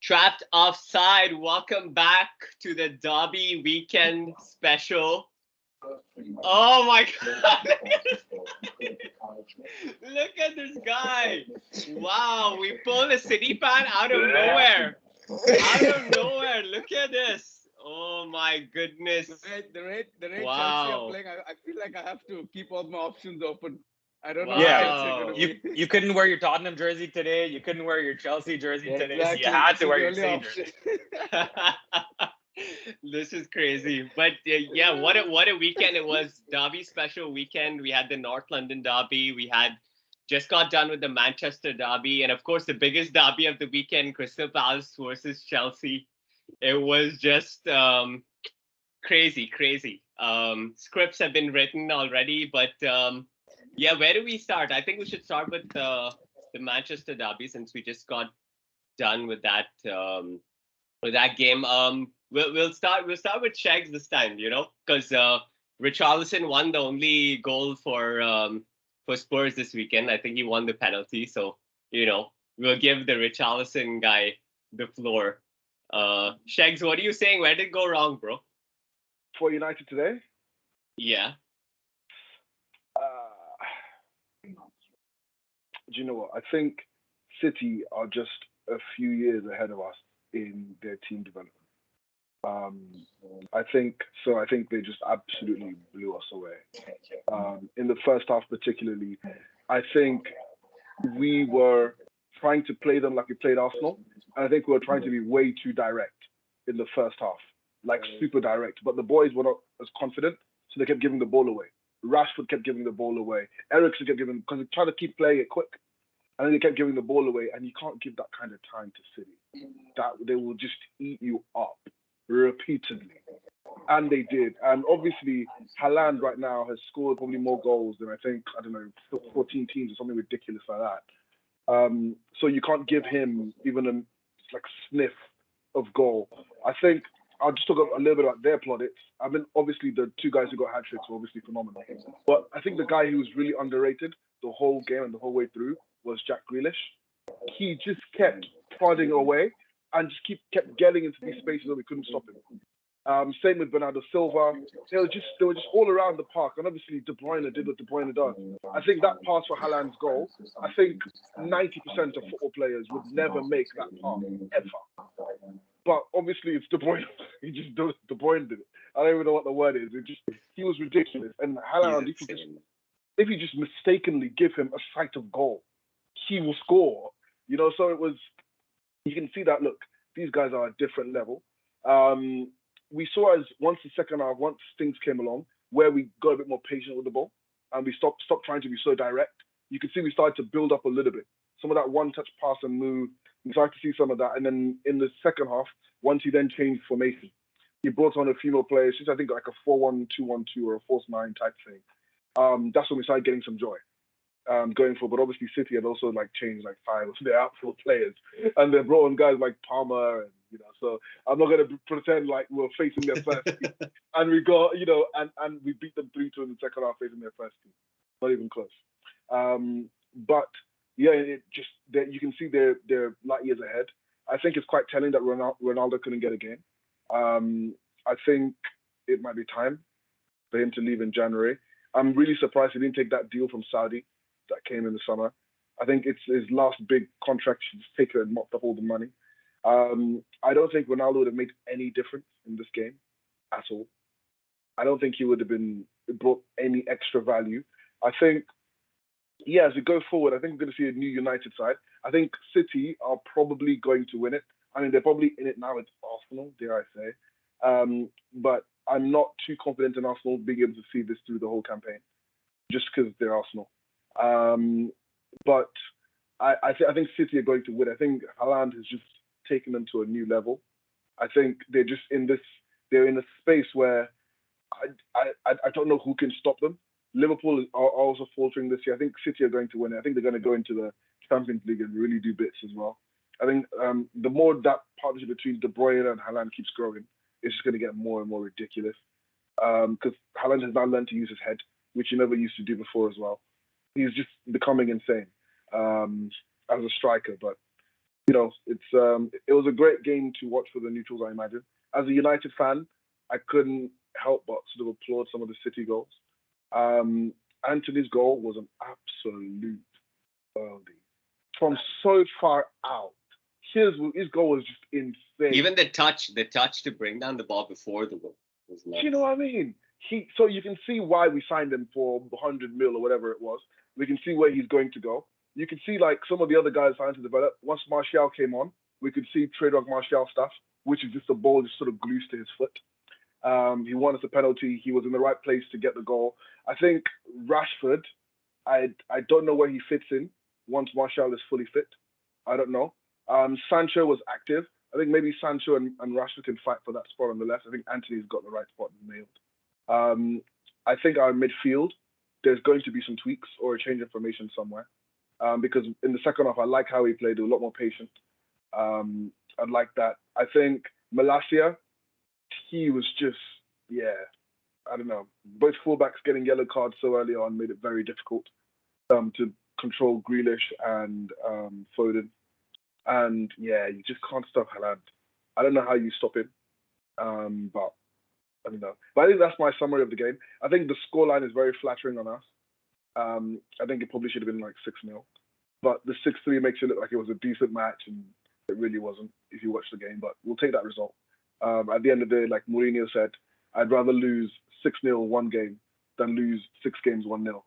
Trapped Offside, welcome back to the Derby Weekend Special. Oh my God! Look at this guy! Wow, we pulled a City fan out of nowhere. Out of nowhere, look at this. Oh my goodness. The rate Chelsea Wow. are playing, I feel like I have to keep all my options open. I don't know Wow. how Chelsea are going to be. You couldn't wear your Tottenham jersey today. You couldn't wear your Chelsea jersey today. Exactly. So you had This to is wear the your only City option. jersey. This is crazy. But yeah, what a weekend it was. Derby special weekend. We had the North London Derby. We had just got done with the Manchester Derby. And of course, the biggest derby of the weekend, Crystal Palace versus Chelsea. It was just crazy. Scripts have been written already. But yeah, where do we start? I think we should start with the Manchester Derby since we just got done with that game. We'll start with SHEGZ this time, because Richarlison won the only goal for Spurs this weekend. I think he won the penalty, so we'll give the Richarlison guy the floor. SHEGZ, what are you saying? Where did it go wrong, bro? For United today? Yeah. Do you know what? I think City are just a few years ahead of us in their team development. I think they just absolutely blew us away. In the first half particularly, I think we were trying to play them like we played Arsenal, and I think we were trying to be way too direct in the first half, like super direct. But the boys were not as confident, so they kept giving the ball away. Rashford kept giving the ball away. Eriksen kept giving, because they tried to keep playing it quick. And then they kept giving the ball away, and you can't give that kind of time to City. That they will just eat you up repeatedly. And they did. And obviously, Haaland right now has scored probably more goals than 14 teams or something ridiculous like that. So you can't give him even a sniff of goal. I think I'll just talk a little bit about their plaudits. I mean, obviously the two guys who got hat tricks were obviously phenomenal. But I think the guy who was really underrated the whole game and the whole way through was Jack Grealish. He just kept prodding away and just kept getting into these spaces where we couldn't stop him. Same with Bernardo Silva. They were just all around the park. And obviously De Bruyne did what De Bruyne does. I think that pass for Haaland's goal, I think 90% of football players would never make that pass, ever. But obviously it's De Bruyne. He just does. De Bruyne did it. I don't even know what the word is. He was ridiculous. And Haaland, if you just mistakenly give him a sight of goal, he will score. So it was. You can see that. Look, these guys are a different level. We saw as once the second half, once things came along, where we got a bit more patient with the ball, and we stopped trying to be so direct. You can see we started to build up a little bit. Some of that one-touch pass and move. We started to see some of that, and then in the second half, once he then changed formation, he brought on a few more players. Just I think like a 4-1-2-1-2 or a 4-9 type thing. That's when we started getting some joy. Going for, but obviously City had also changed 5 of their outfield players, and they brought on guys like Palmer, and so I'm not going to pretend like we're facing their first team, and we got and we beat them 3-2 in the second half facing their first team, not even close. But yeah, you can see they're light years ahead. I think it's quite telling that Ronaldo couldn't get a game. I think it might be time for him to leave in January. I'm really surprised he didn't take that deal from Saudi that came in the summer. I think it's his last big contract. He just take it and mopped up all the money. I don't think Ronaldo would have made any difference in this game at all. I don't think he would have brought any extra value. I think, as we go forward, I think we're going to see a new United side. I think City are probably going to win it. I mean, they're probably in it now with Arsenal, dare I say. But I'm not too confident in Arsenal being able to see this through the whole campaign, just because they're Arsenal. But I think City are going to win. I think Haaland has just taken them to a new level. I think they're just they're in a space where I don't know who can stop them. Liverpool are also faltering this year. I think City are going to win it. I think they're going to go into the Champions League and really do bits as well. I think the more that partnership between De Bruyne and Haaland keeps growing, it's just going to get more and more ridiculous. Because Haaland has now learned to use his head, which he never used to do before as well. He's just becoming insane as a striker. But it was a great game to watch for the neutrals, I imagine. As a United fan, I couldn't help but sort of applaud some of the City goals. Um, Anthony's goal was an absolute worldie from so far out. His goal was just insane. Even the touch to bring down the ball before the goal was Do nuts. you know what I mean? So you can see why we signed him for 100 mil or whatever it was. We can see where he's going to go. You can see like some of the other guys signed to develop. Once Martial came on, we could see trade dog Martial stuff, which is just a ball just sort of glues to his foot. He won us a penalty. He was in the right place to get the goal. I think Rashford, I don't know where he fits in once Martial is fully fit. I don't know. Sancho was active. I think maybe Sancho and Rashford can fight for that spot on the left. I think Anthony's got the right spot nailed. I think our midfield, there's going to be some tweaks or a change of formation somewhere. Because in the second half, I like how he played. He was a lot more patient. I like that. I think Malacia, he was just, I don't know. Both fullbacks getting yellow cards so early on made it very difficult to control Grealish and Foden. And you just can't stop Haaland. I don't know how you stop him, but I don't know. But I think that's my summary of the game. I think the scoreline is very flattering on us. I think it probably should have been like 6-0. But the 6-3 makes it look like it was a decent match, and it really wasn't if you watch the game. But we'll take that result. At the end of the day, like Mourinho said, I'd rather lose 6-0 one game than lose 6 games 1-0.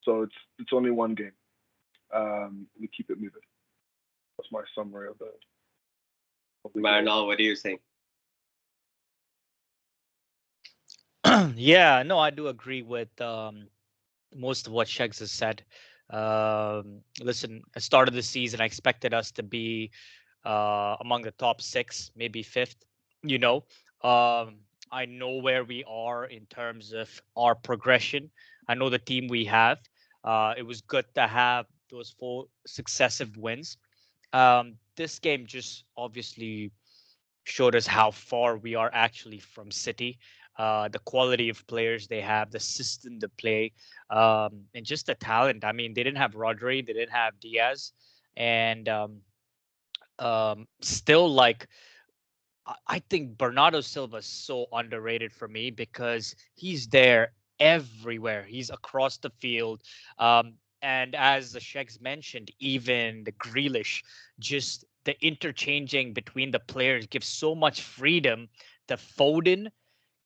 So it's only one game. We keep it moving. That's my summary of the Maranol, what do you think? Yeah, no, I do agree with most of what SHEGZ has said. Listen, at the start of the season, I expected us to be among the top 6, maybe 5th. I know where we are in terms of our progression. I know the team we have. It was good to have those 4 successive wins. This game just obviously showed us how far we are actually from City. The quality of players they have, the system to play, and just the talent. I mean, they didn't have Rodri, they didn't have Diaz, and still, like, I think Bernardo Silva is so underrated for me because he's there everywhere. He's across the field. And as the SHEGZ mentioned, even the Grealish, just the interchanging between the players gives so much freedom to Foden,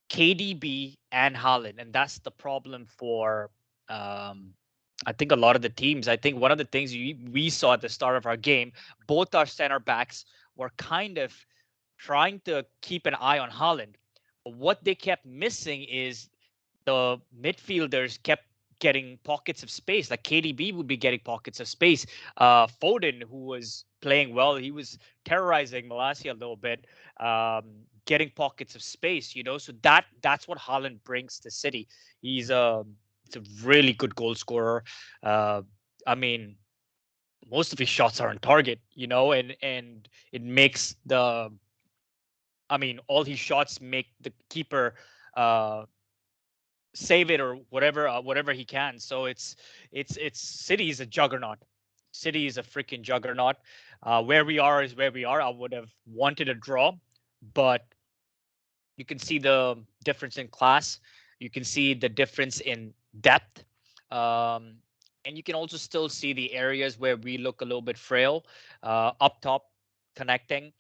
KDB, and Haaland. And that's the problem for, I think, a lot of the teams. I think one of the things we saw at the start of our game, both our center backs were kind of trying to keep an eye on Haaland. But what they kept missing is the midfielders kept getting pockets of space. Like KDB would be getting pockets of space. Foden, who was playing well, he was terrorizing Malacia a little bit, getting pockets of space. So that's what Haaland brings to City. He's a really good goal scorer. I mean, most of his shots are on target. And it makes all his shots make the keeper save it or whatever he can. So it's City is a juggernaut. City is a freaking juggernaut. Where we are is where we are. I would have wanted a draw, but you can see the difference in class. You can see the difference in depth. And you can also still see the areas where we look a little bit frail. Up top, connecting.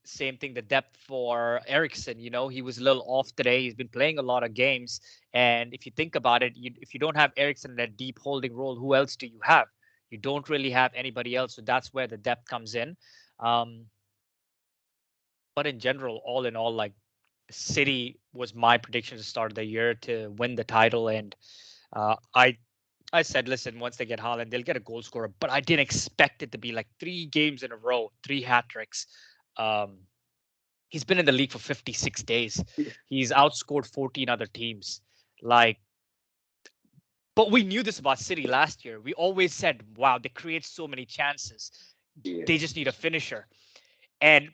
Same thing, the depth for Eriksen. He was a little off today. He's been playing a lot of games. And if you think about it, if you don't have Eriksen in that deep holding role, who else do you have? You don't really have anybody else. So that's where the depth comes in. But in general, all in all, like, City was my prediction to start the year to win the title. And I said, listen, once they get Haaland, they'll get a goal scorer. But I didn't expect it to be like 3 games in a row, 3 hat tricks. He's been in the league for 56 days. He's outscored 14 other teams. But we knew this about City last year. We always said, wow, they create so many chances. They just need a finisher. And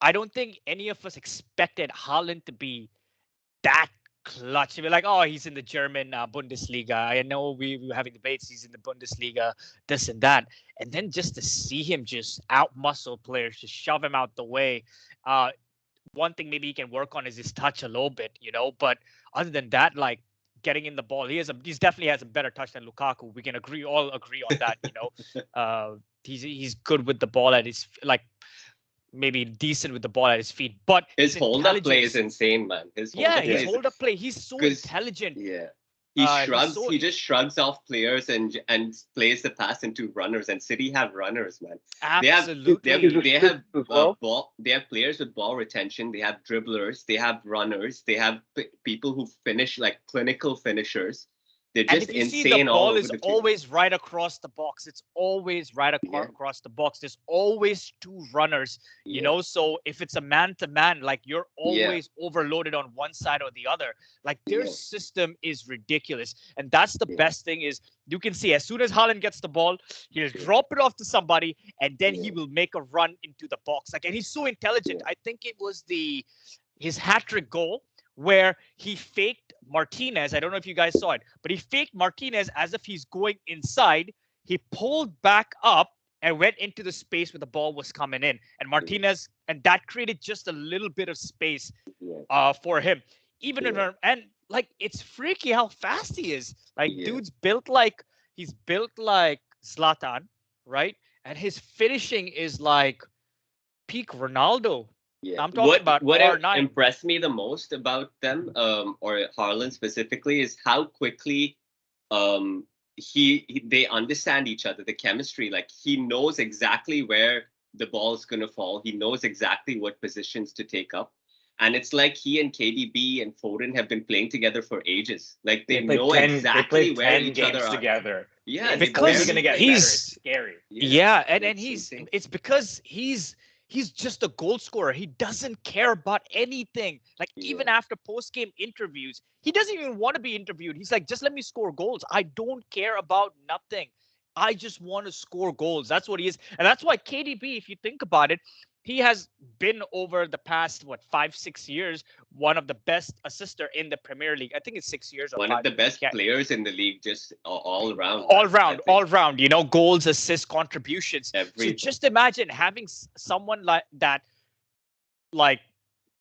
I don't think any of us expected Haaland to be that clutch. We're like, oh, he's in the German Bundesliga. I know we were having debates. He's in the Bundesliga, this and that. And then just to see him just out-muscle players, just shove him out the way. One thing maybe he can work on is his touch a little bit, But other than that, like getting in the ball, he's definitely has a better touch than Lukaku. We can all agree on that, He's good with the ball at his maybe decent with the ball at his feet, but his hold-up play is insane, man. His hold-up play. He's so intelligent. Yeah. He just shrugs off players and plays the pass into runners. And City have runners, man. Absolutely. They have ball. They have players with ball retention. They have dribblers. They have runners. They have people who finish like clinical finishers. They're just insane. See, the ball is always right across the box. It's always right across the box. There's always two runners, So if it's a man-to-man, like you're always overloaded on one side or the other. Like their system is ridiculous. And that's the best thing is you can see as soon as Haaland gets the ball, he'll drop it off to somebody and then he will make a run into the box. And he's so intelligent. I think it was his hat-trick goal where he faked Martinez. I don't know if you guys saw it, but he faked Martinez as if he's going inside. He pulled back up and went into the space where the ball was coming in. And Martinez, and that created just a little bit of space for him. And like, it's freaky how fast he is. Like, dude's built like Zlatan, right? And his finishing is like peak Ronaldo. Yeah. I'm talking about what R9. Impressed me the most about them, or Haaland specifically, is how quickly they understand each other, the chemistry. Like he knows exactly where the ball is gonna fall. He knows exactly what positions to take up. And it's like he and KDB and Foden have been playing together for ages. Like they know exactly where each other are. Together. Yeah, because he's gonna get better. It's scary. Yeah, and it's because he's just a goal scorer. He doesn't care about anything. Like even after post-game interviews, he doesn't even want to be interviewed. He's like, just let me score goals. I don't care about nothing. I just want to score goals. That's what he is. And that's why KDB, if you think about it, he has been over the past, 5-6 years, one of the best assister in the Premier League. I think it's 6 years. One of the best players in the league, just all around. All round, goals, assists, contributions. So just imagine having someone like that. Like,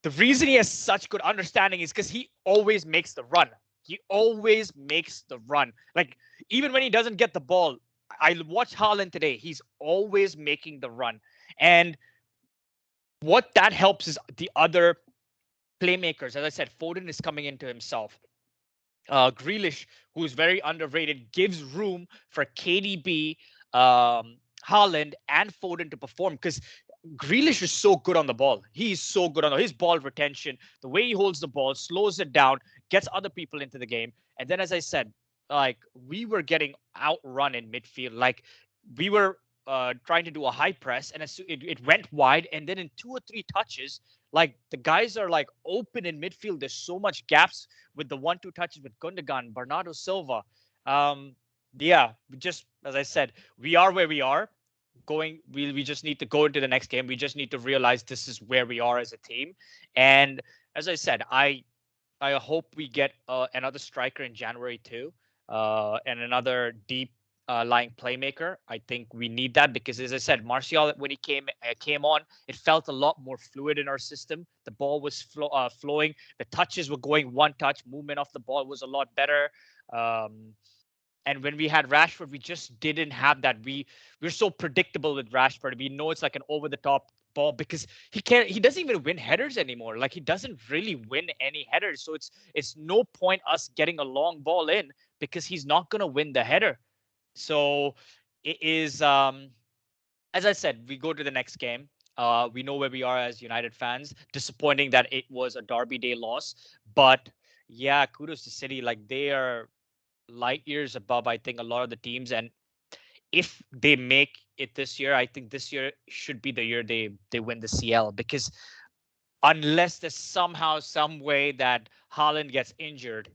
the reason he has such good understanding is because he always makes the run. He always makes the run. Like, even when he doesn't get the ball, I watched Haaland today. He's always making the run. And what that helps is the other playmakers. As I said, Foden is coming into himself. Grealish, who is very underrated, gives room for KDB, Haaland, and Foden to perform because Grealish is so good on the ball. He's so good on his ball retention, the way he holds the ball, slows it down, gets other people into the game. And then, as I said, like we were getting outrun in midfield. Like we were trying to do a high press and it went wide, and then in 2 or 3 touches, like the guys are like open in midfield. There's so much gaps with the 1-2 touches with Gundogan, Bernardo Silva. Just as I said, we are where we are. We just need to go into the next game. We just need to realize this is where we are as a team. And as I said, I hope we get another striker in January too, and another deep lying playmaker. I think we need that because, as I said, Martial, when he came on, it felt a lot more fluid in our system. The ball was flowing. The touches were going one touch. Movement off the ball was a lot better. And when we had Rashford, we just didn't have that. We're so predictable with Rashford. We know it's like an over-the-top ball because he doesn't even win headers anymore. Like he doesn't really win any headers. So it's no point us getting a long ball in because he's not gonna win the header. So it is, as I said, we go to the next game. We know where we are as United fans. Disappointing that it was a Derby Day loss. But yeah, kudos to City. Like they are light years above, I think, a lot of the teams. And if they make it this year, I think this year should be the year they win the CL. Because unless there's somehow, some way that Haaland gets injured,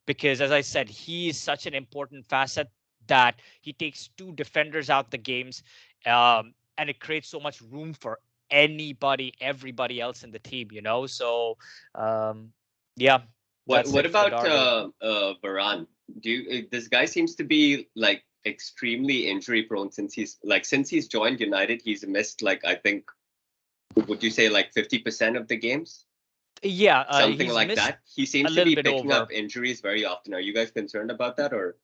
because as I said, he is such an important facet that he takes 2 defenders out the games, and it creates so much room for everybody else in the team, So, What That's what it for the about derby. Varane? This guy seems to be like extremely injury prone since he's joined United, he's missed like I think would you say like 50% of the games? Yeah, Something he's like missed that. He a seems to little be bit picking up over. injuries very often. Are you guys concerned about that or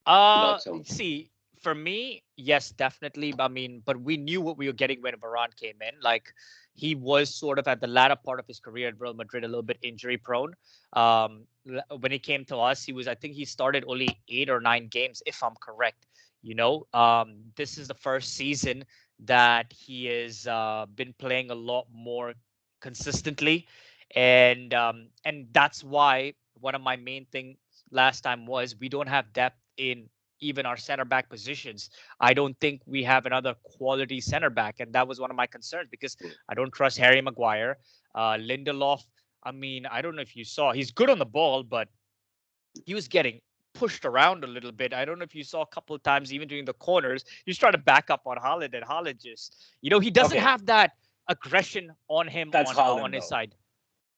Uh, not so much? see, for me, yes, definitely. I mean, but we knew what we were getting when Varane came in. Like, he was sort of at the latter part of his career at Real Madrid, a little bit injury prone. When he came to us, I think he started only 8 or 9 games, if I'm correct. This is the first season that he has been playing a lot more consistently, and that's why one of my main things last time was we don't have depth in even our center back positions. I don't think we have another quality center back, and that was one of my concerns because I don't trust Harry Maguire. Lindelof, I mean, I don't know if you saw, he's good on the ball, but he was getting pushed around a little bit. I don't know if you saw a couple of times, even during the corners, he's trying to back up on Haaland, and Haaland just, he doesn't Okay, have that aggression on him that's on Haaland his though. side.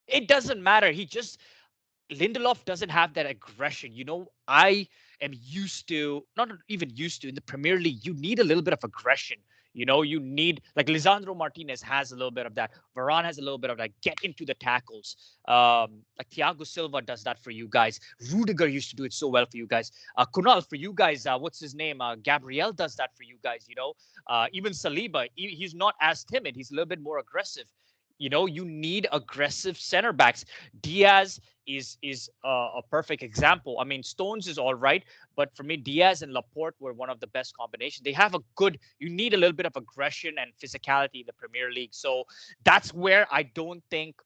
It doesn't matter. Lindelof doesn't have that aggression. I am used to, not even used to, in the Premier League, you need a little bit of aggression. You need, like, Lisandro Martinez has a little bit of that. Varane has a little bit of that. Get into the tackles. Like Thiago Silva does that for you guys. Rudiger used to do it so well for you guys. Kunaal, for you guys, what's his name? Gabriel does that for you guys. Even Saliba, he's not as timid. He's a little bit more aggressive. You need aggressive center backs. Diaz is a perfect example. I mean, Stones is all right, but for me, Diaz and Laporte were one of the best combinations. They have a good. You need a little bit of aggression and physicality in the Premier League. So that's where I don't think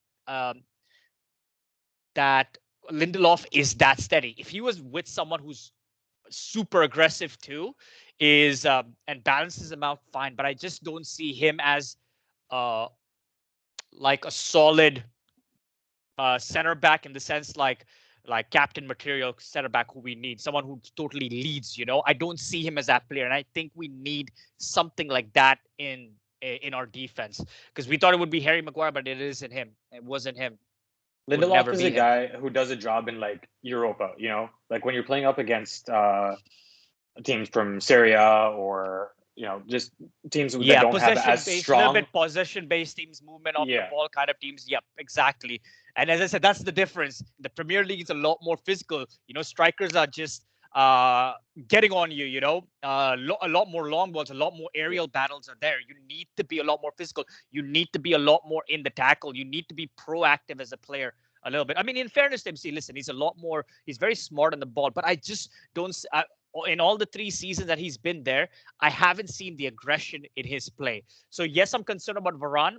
that Lindelof is that steady. If he was with someone who's super aggressive too, is and balances him out fine, but I just don't see him as uh like a solid center back, in the sense like captain material center back who we need, someone who totally leads. I don't see him as that player, and I think we need something like that in our defense, because we thought it would be Harry Maguire, but it isn't him. It wasn't him. Would Lindelof never is be a him. guy who does a job in like Europa, like when you're playing up against teams from Syria or just teams that Yeah, don't have possession as based, a little strong. bit possession based teams, movement off the Yeah, ball kind of teams. Yep, exactly. And as I said, that's the difference. The Premier League is a lot more physical. Strikers are just uh getting on you. A lot more long balls, a lot more aerial battles are there. You need to be a lot more physical. You need to be a lot more in the tackle. You need to be proactive as a player a little bit. I mean, in fairness to him, see, listen, he's very smart on the ball, but I just don't. In all the 3 seasons that he's been there, I haven't seen the aggression in his play. So yes, I'm concerned about Varane.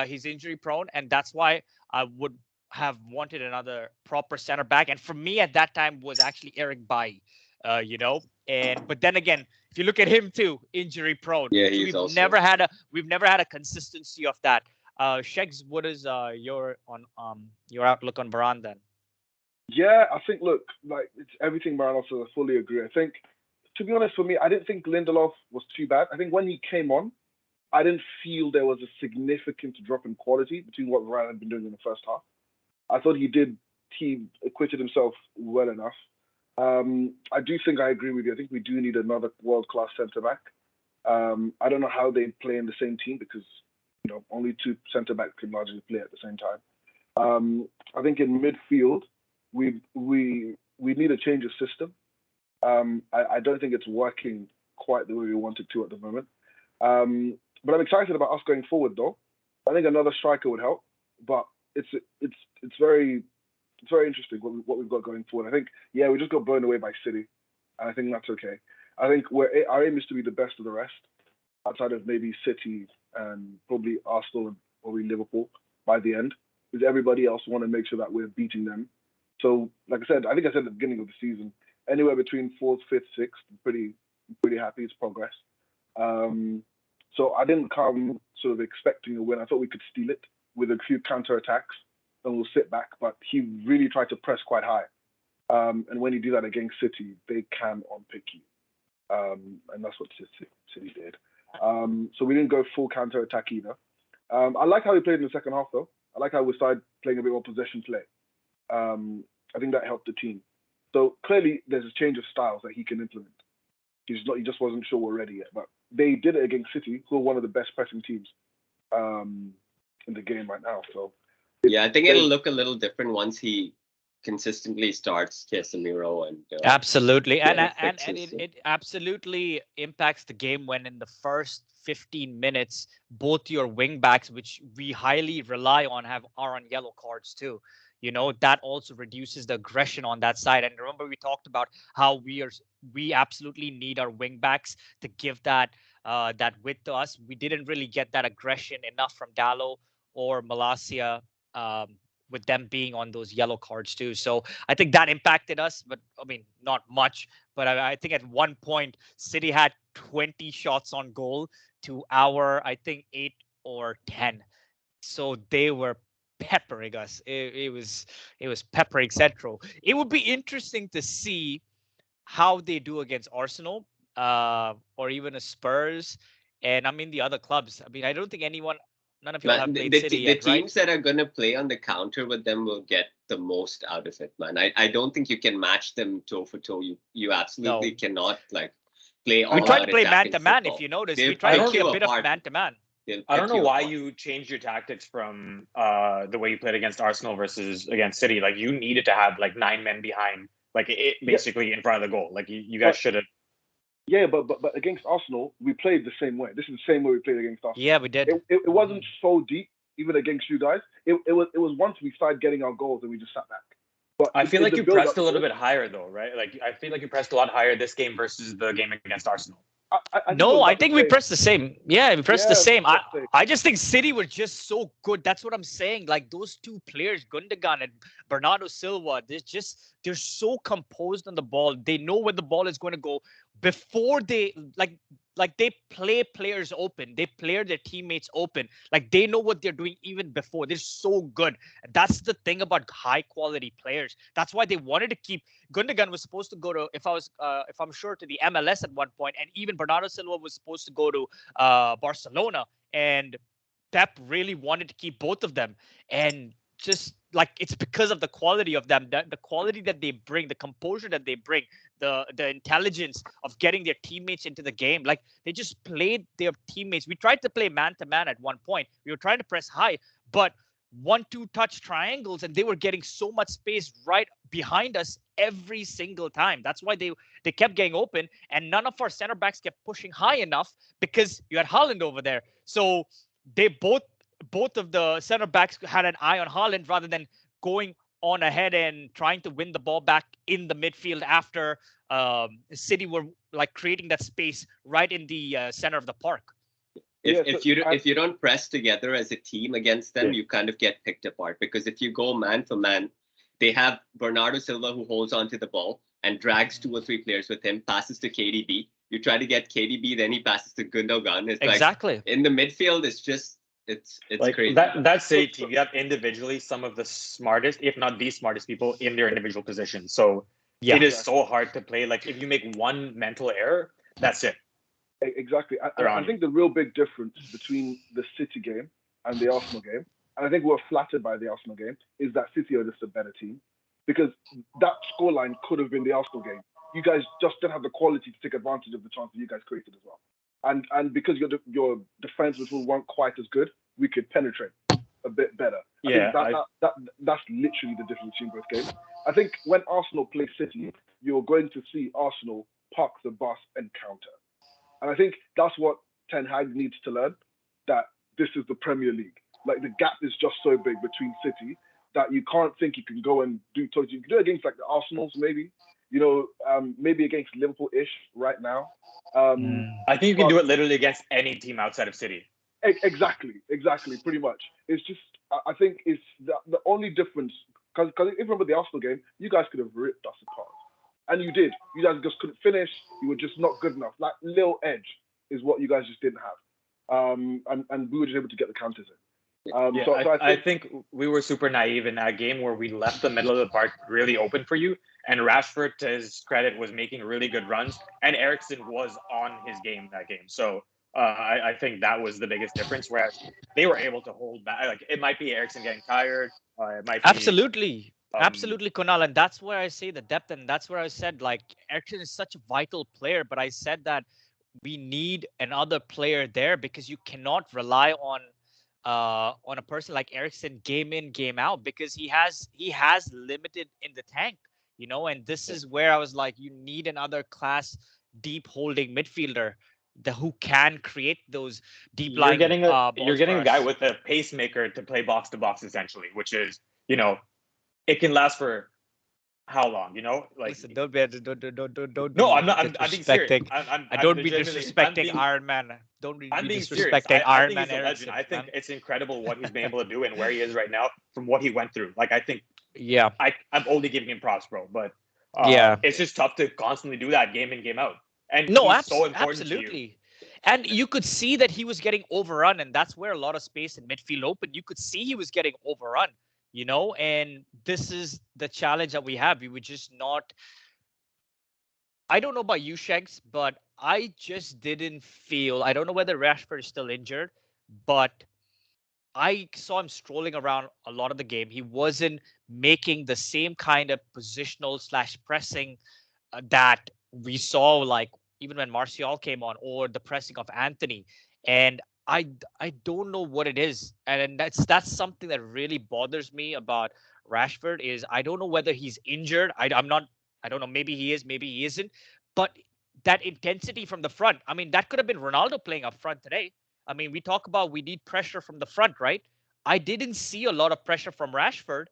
He's injury prone, and that's why I would have wanted another proper center back. And for me at that time was actually Eric Bailly. But then again, if you look at him too, injury prone. Yeah, So he's also we've never had a consistency of that. SHEGZ, what is your outlook on Varane then? Yeah, I think, look, like, it's everything Maranol said. I fully agree. I think, to be honest, for me, I didn't think Lindelof was too bad. I think when he came on, I didn't feel there was a significant drop in quality between what Ryan had been doing in the first half. I thought he acquitted himself well enough. I do think I agree with you. I think we do need another world class centre back. I don't know how they play in the same team because only two centre backs can largely play at the same time. I think in midfield we need a change of system. I don't think it's working quite the way we want it to at the moment. But I'm excited about us going forward, though. I think another striker would help, but it's it's it's very interesting what we've got going forward. I think we just got blown away by City, and I think that's okay. I think our aim is to be the best of the rest, outside of maybe City and probably Arsenal and probably Liverpool by the end, because everybody else want to make sure that we're beating them. So, like I said, I think I said at the beginning of the season, anywhere between fourth, fifth, sixth, pretty happy. It's progress. So I didn't come sort of expecting a win. I thought we could steal it with a few counter attacks, and we'll sit back. But he really tried to press quite high. And when you do that against City, they can unpick you. And that's what City did. So we didn't go full counter attack either. I like how we played in the second half, though. I like how we started playing a bit more possession play. I think that helped the team. So clearly, there's a change of styles that he can implement. He just wasn't sure we're ready yet. But they did it against City, who are one of the best pressing teams in the game right now. So yeah, I think it'll look a little different once he consistently starts Casemiro and absolutely, and fixes it absolutely impacts the game when in the first 15 minutes both your wing backs, which we highly rely on, are on yellow cards too. That also reduces the aggression on that side. And remember, we talked about how we absolutely need our wing backs to give that width to us. We didn't really get that aggression enough from Dallo or Malacia, with them being on those yellow cards too. So I think that impacted us, but I mean, not much. But I think at one point, City had 20 shots on goal to our, I think, 8 or 10. So they were peppering us. It was peppering Central. It would be interesting to see how they do against Arsenal, or even a Spurs, and I mean the other clubs. I mean, I don't think none of you have played City the yet, right? teams that are going to play on the counter with them will get the most out of it, man. I don't think you can match them toe for toe. You absolutely cannot play all We tried out to play man attacking to man. football. If you notice, They'll we tried to pick play you a bit of apart. man to man. I don't know why apart. you changed your tactics from the way you played against Arsenal versus against City. Like, you needed to have like 9 men behind, like basically in front of the goal. Like you guys should have. Yeah, but against Arsenal, we played the same way. This is the same way we played against Arsenal. Yeah, we did. It wasn't so deep, even against you guys. It was once we started getting our goals and we just sat back. But I feel like you pressed a little bit higher though, right? Like, I feel like you pressed a lot higher this game versus the game against Arsenal. I think we pressed the same. Yeah, we pressed the same. Same. I just think City were just so good. That's what I'm saying. Like, those two players, Gundogan and Bernardo Silva, they're so composed on the ball. They know where the ball is going to go before they they play players open. They play their teammates open. Like, they know what they're doing even before. They're so good. That's the thing about high quality players. That's why they wanted to keep. Gundogan was supposed to go to, if I'm sure, to the MLS at one point, and even Bernardo Silva was supposed to go to Barcelona, and Pep really wanted to keep both of them. And just like, it's because of the quality of them, the quality that they bring, the composure that they bring, the intelligence of getting their teammates into the game. Like, they just played their teammates. We tried to play man to man at one point. We were trying to press high, but 1-2 touch triangles, and they were getting so much space right behind us every single time. That's why they kept getting open, and none of our center backs kept pushing high enough because you had Haaland over there. So they both of the center backs had an eye on Haaland rather than going on ahead and trying to win the ball back in the midfield after City were like creating that space right in the center of the park. If you don't press together as a team against them, you kind of get picked apart, because if you go man for man, they have Bernardo Silva who holds onto the ball and drags 2 or 3 players with him, passes to KDB. You try to get KDB, then he passes to Gundogan. It's exactly. Like, in the midfield, it's like crazy. That City team, you have individually some of the smartest, if not the smartest people in their individual positions. So it is so hard to play. Like, if you make one mental error, that's it. Exactly. I think the real big difference between the City game and the Arsenal game, and I think we're flattered by the Arsenal game, is that City are just a better team. Because that scoreline could have been the Arsenal game. You guys just didn't have the quality to take advantage of the chances you guys created as well. And because your defense weren't quite as good, we could penetrate a bit better. I think that's literally the difference between both games. I think when Arsenal play City, you're going to see Arsenal park the bus and counter. And I think that's what Ten Hag needs to learn, that this is the Premier League. Like, the gap is just so big between City that you can't think you can go and do totally. You can do it against like the Arsenals, maybe, maybe against Liverpool-ish right now. I think you can do it literally against any team outside of City. Exactly, pretty much. It's just, I think it's the only difference, because if you remember the Arsenal game, you guys could have ripped us apart. And you did. You guys just couldn't finish. You were just not good enough. Like, little edge is what you guys just didn't have. And we were just able to get the counters in. I think we were super naive in that game where we left the middle of the park really open for you. And Rashford, to his credit, was making really good runs. And Eriksen was on his game that game. So I think that was the biggest difference. Whereas they were able to hold back. Like, it might be Eriksen getting tired. It might be... Absolutely. Absolutely, Kunal, and that's where I say the depth, and that's where I said like Ericsson is such a vital player. But I said that we need another player there because you cannot rely on a person like Ericsson game in game out because he has limited in the tank, and this is where I was like, you need another class deep holding midfielder who can create those deep You're lying getting a you're balls getting for a guy us. with a pacemaker to play box to box essentially, which is it can last for how long? Like Listen, don't no, be I'm not. I'm being serious. disrespecting. I'm Don't be legitimately. disrespecting Iron Man. Don't be I'm being serious. disrespecting I Iron think Man he's a legend. Ericsson, I think man. it's incredible what he's been able to do and where he is right now from what he went through. Like I think Yeah, I'm only giving him props, bro. But yeah. it's just tough to constantly do that game in game out, and No, he's so important to you. absolutely. And you could see that he was getting overrun, and that's where a lot of space in midfield opened. You could see he was getting overrun, and this is the challenge that we have. We were just not. I don't know about you, SHEGZ, but I just didn't feel. I don't know whether Rashford is still injured, but I saw him strolling around a lot of the game. He wasn't making the same kind of positional slash pressing that we saw, like even when Martial came on, or the pressing of Anthony. And I don't know what it is, and that's something that really bothers me about Rashford. Is I don't know whether he's injured. I'm not. I don't know. Maybe he is. Maybe he isn't. But that intensity from the front. I mean, that could have been Ronaldo playing up front today. I mean, we talk about we need pressure from the front, right? I didn't see a lot of pressure from Rashford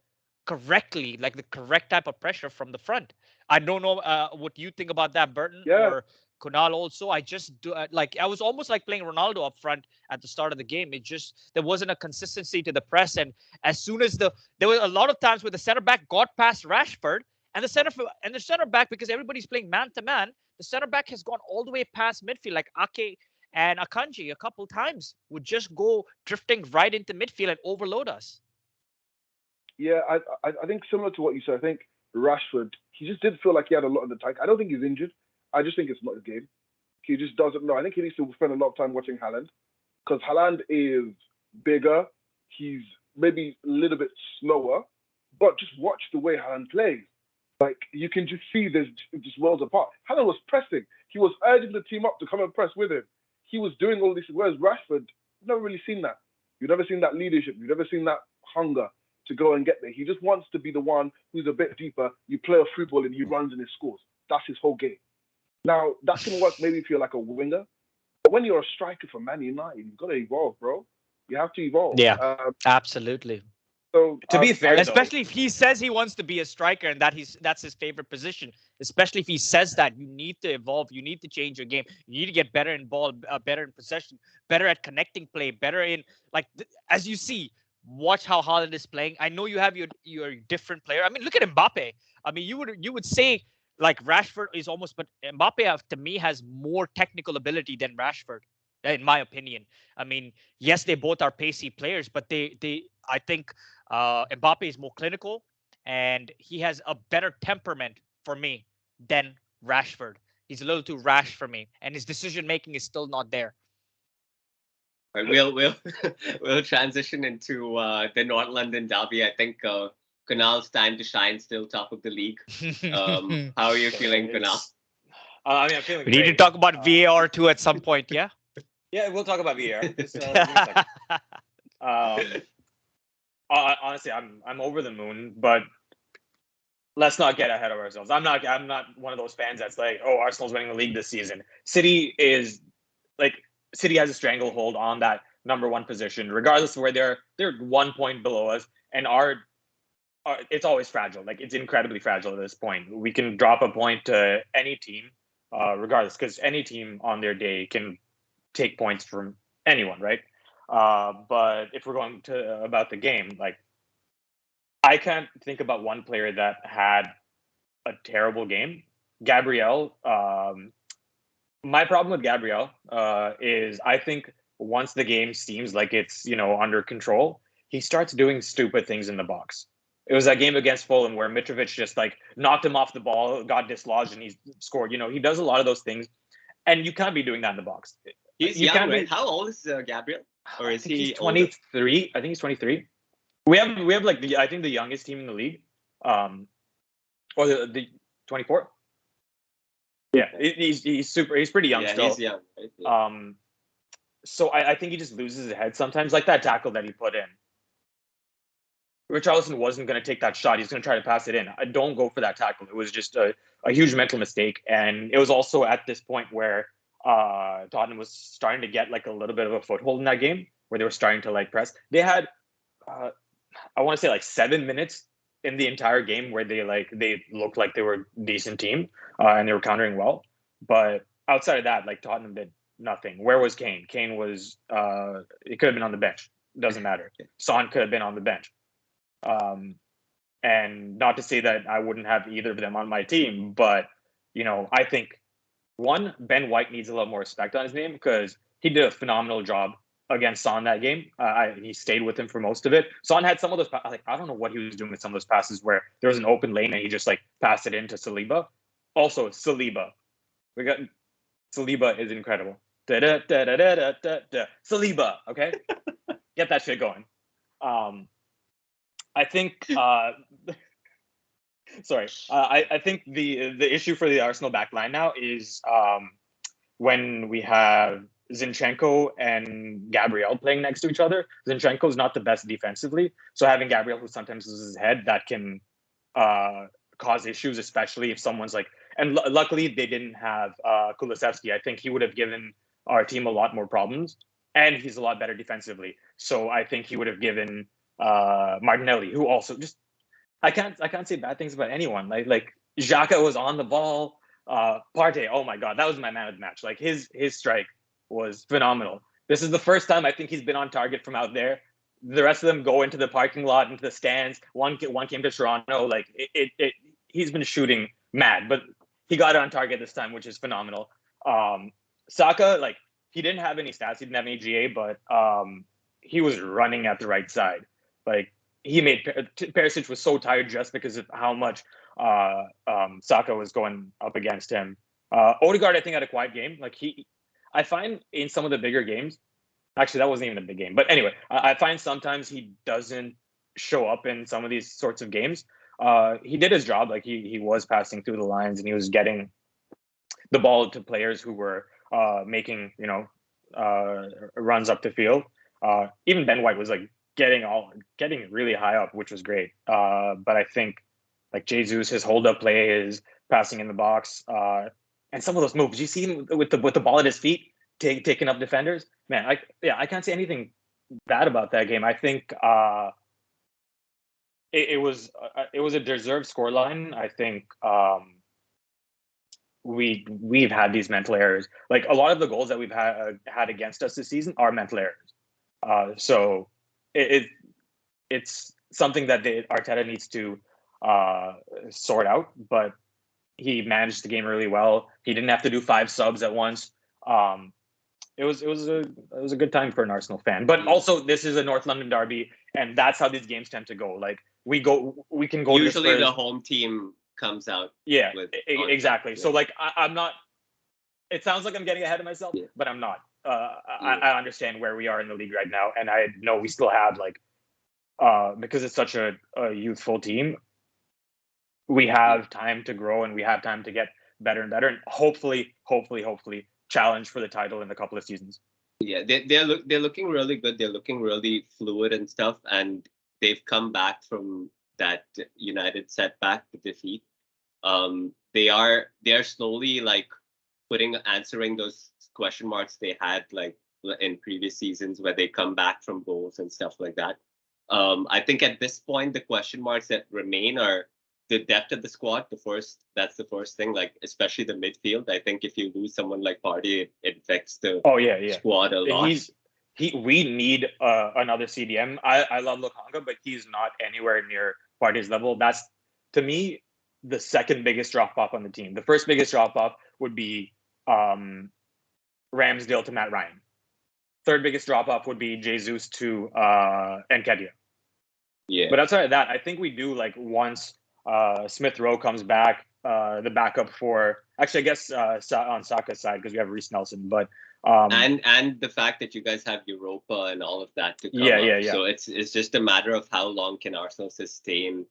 correctly, like the correct type of pressure from the front. I don't know what you think about that, Burton Yeah, or Kunal. Also, I just do like I was almost like playing Ronaldo up front at the start of the game. It just there wasn't a consistency to the press, and as soon as there were a lot of times where the center back got past Rashford, and the center back, because everybody's playing man to man, the center back has gone all the way past midfield, like Ake and Akanji a couple times would just go drifting right into midfield and overload us. yeah. I think similar to what you said. I think Rashford, he just did feel like he had a lot in the tank. I don't think he's injured. I just think it's not his game. He just doesn't know. I think he needs to spend a lot of time watching Haaland because Haaland is bigger. He's maybe a little bit slower, but just watch the way Haaland plays. Like you can just see there's just worlds apart. Haaland was pressing. He was urging the team up to come and press with him. He was doing all this. Whereas Rashford, you've never really seen that. You've never seen that leadership. You've never seen that hunger to go and get there. He just wants to be the one who's a bit deeper. You play a free ball and he runs and he scores. That's his whole game. Now that can work maybe if you're like a winger, but when you're a striker for Man United, you've got to evolve, bro. You have to evolve. Yeah, absolutely. So To be fair, especially if he says he wants to be a striker and that's his favorite position. Especially if he says that, you need to evolve, you need to change your game, you need to get better in ball, better in possession, better at connecting play, better in as you see. Watch how Haaland is playing. I know you have your different player. I mean, look at Mbappe. I mean, you would say like Rashford is almost, but Mbappe to me has more technical ability than Rashford, in my opinion. I mean, yes, they both are pacey players, but they I think Mbappe is more clinical and he has a better temperament for me than Rashford. He's a little too rash for me, and his decision making is still not there. Right, we'll transition into the North London derby. I think Kunal's time to shine, still top of the league. How are you feeling, Kunal? I mean, I'm feeling. We need to talk about VAR too at some point. Yeah. Yeah, we'll talk about VAR. Honestly, I'm over the moon, but let's not get ahead of ourselves. I'm not one of those fans that's like, oh, Arsenal's winning the league this season. City has a stranglehold on that number one position, regardless of where they're 1 point below us, and it's always fragile. Like it's incredibly fragile at this point. We can drop a point to any team, regardless, because any team on their day can take points from anyone, right? But if we're going to about the game, like I can't think about one player that had a terrible game. Gabriel. My problem with Gabriel is I think once the game seems like it's under control, he starts doing stupid things in the box. It was that game against Fulham where Mitrovic just knocked him off the ball, got dislodged, and he scored. He does a lot of those things, and you can't be doing that in the box. He's young, right? How old is Gabriel? Or is he? He's 23. I think he's 23. We have I think the youngest team in the league. Or the 24. Yeah, he's pretty young still. He's young. Right? Yeah. So I think he just loses his head sometimes, like that tackle that he put in. Richarlison wasn't going to take that shot. He's going to try to pass it in. I don't go for that tackle. It was just a huge mental mistake. And it was also at this point where Tottenham was starting to get like a little bit of a foothold in that game, where they were starting to like press. They had, I want to say like 7 minutes in the entire game where they looked like they were a decent team and they were countering well. But outside of that, like Tottenham did nothing. Where was Kane? Kane was, he could have been on the bench. Doesn't matter. Son could have been on the bench. And not to say that I wouldn't have either of them on my team, but, you know, I think, one, Ben White needs a little more respect on his name because he did a phenomenal job against Son that game. He stayed with him for most of it. Son had some of those, like, I don't know what he was doing with some of those passes where there was an open lane and he just like passed it into Saliba. Also, Saliba. Saliba is incredible. Saliba, okay? Get that shit going. I think sorry. I think the issue for the Arsenal backline now is when we have Zinchenko and Gabriel playing next to each other. Zinchenko is not the best defensively, so having Gabriel, who sometimes loses his head, that can cause issues, especially if someone's like. And luckily, they didn't have Kulusevski. I think he would have given our team a lot more problems, and he's a lot better defensively. So I think he would have given Martinelli, who also just I can't say bad things about anyone. Like Xhaka was on the ball. Partey, oh my god, that was my man of the match. Like his strike was phenomenal. This is the first time I think he's been on target from out there. The rest of them go into the parking lot, into the stands. One came to Toronto. Like he's been shooting mad, but he got it on target this time, which is phenomenal. Saka, like he didn't have any stats, he didn't have any GA, but he was running at the right side. Like he made Perisic was so tired just because of how much Saka was going up against him. Odegaard, I think, had a quiet game. Like I find in some of the bigger games, actually that wasn't even a big game, but anyway, I find sometimes he doesn't show up in some of these sorts of games. He did his job. Like he was passing through the lines and he was getting the ball to players who were making runs up the field. Even Ben White was like getting really high up, which was great. But I think like Jesus, his hold up play, his passing in the box, and some of those moves. You see him with the ball at his feet, taking up defenders. Man, I can't say anything bad about that game. I think it was a deserved scoreline. I think we've had these mental errors. Like a lot of the goals that we've had against us this season are mental errors. So it's something that Arteta needs to sort out. But he managed the game really well. He didn't have to do 5 subs at once. It was a good time for an Arsenal fan. But also, this is a North London derby, and that's how these games tend to go. Like we can go. Usually, the home team comes out. Yeah, exactly. Yeah. So like I'm not. It sounds like I'm getting ahead of myself, but I'm not. I understand where we are in the league right now, and I know we still have like because it's such a youthful team. We have time to grow, and we have time to get better and better, and hopefully challenge for the title in a couple of seasons. Yeah, they're looking really good. They're looking really fluid and stuff, and they've come back from that United setback, the defeat. They are slowly like answering those question marks they had like in previous seasons where they come back from goals and stuff like that. I think at this point the question marks that remain are the depth of the squad. That's the first thing, like especially the midfield. I think if you lose someone like Partey, it affects the squad a lot. We need another CDM. I love Lokanga, but he's not anywhere near Partey's level. That's to me the second biggest drop off on the team. The first biggest drop off would be Ramsdale to Matt Ryan. Third biggest drop off would be Jesus to Nketiah. Yeah. But outside of that, I think we do like once Smith Rowe comes back, the backup for actually I guess on Saka's side because we have Reece Nelson, but and the fact that you guys have Europa and all of that to come up. So it's just a matter of how long can Arsenal sustain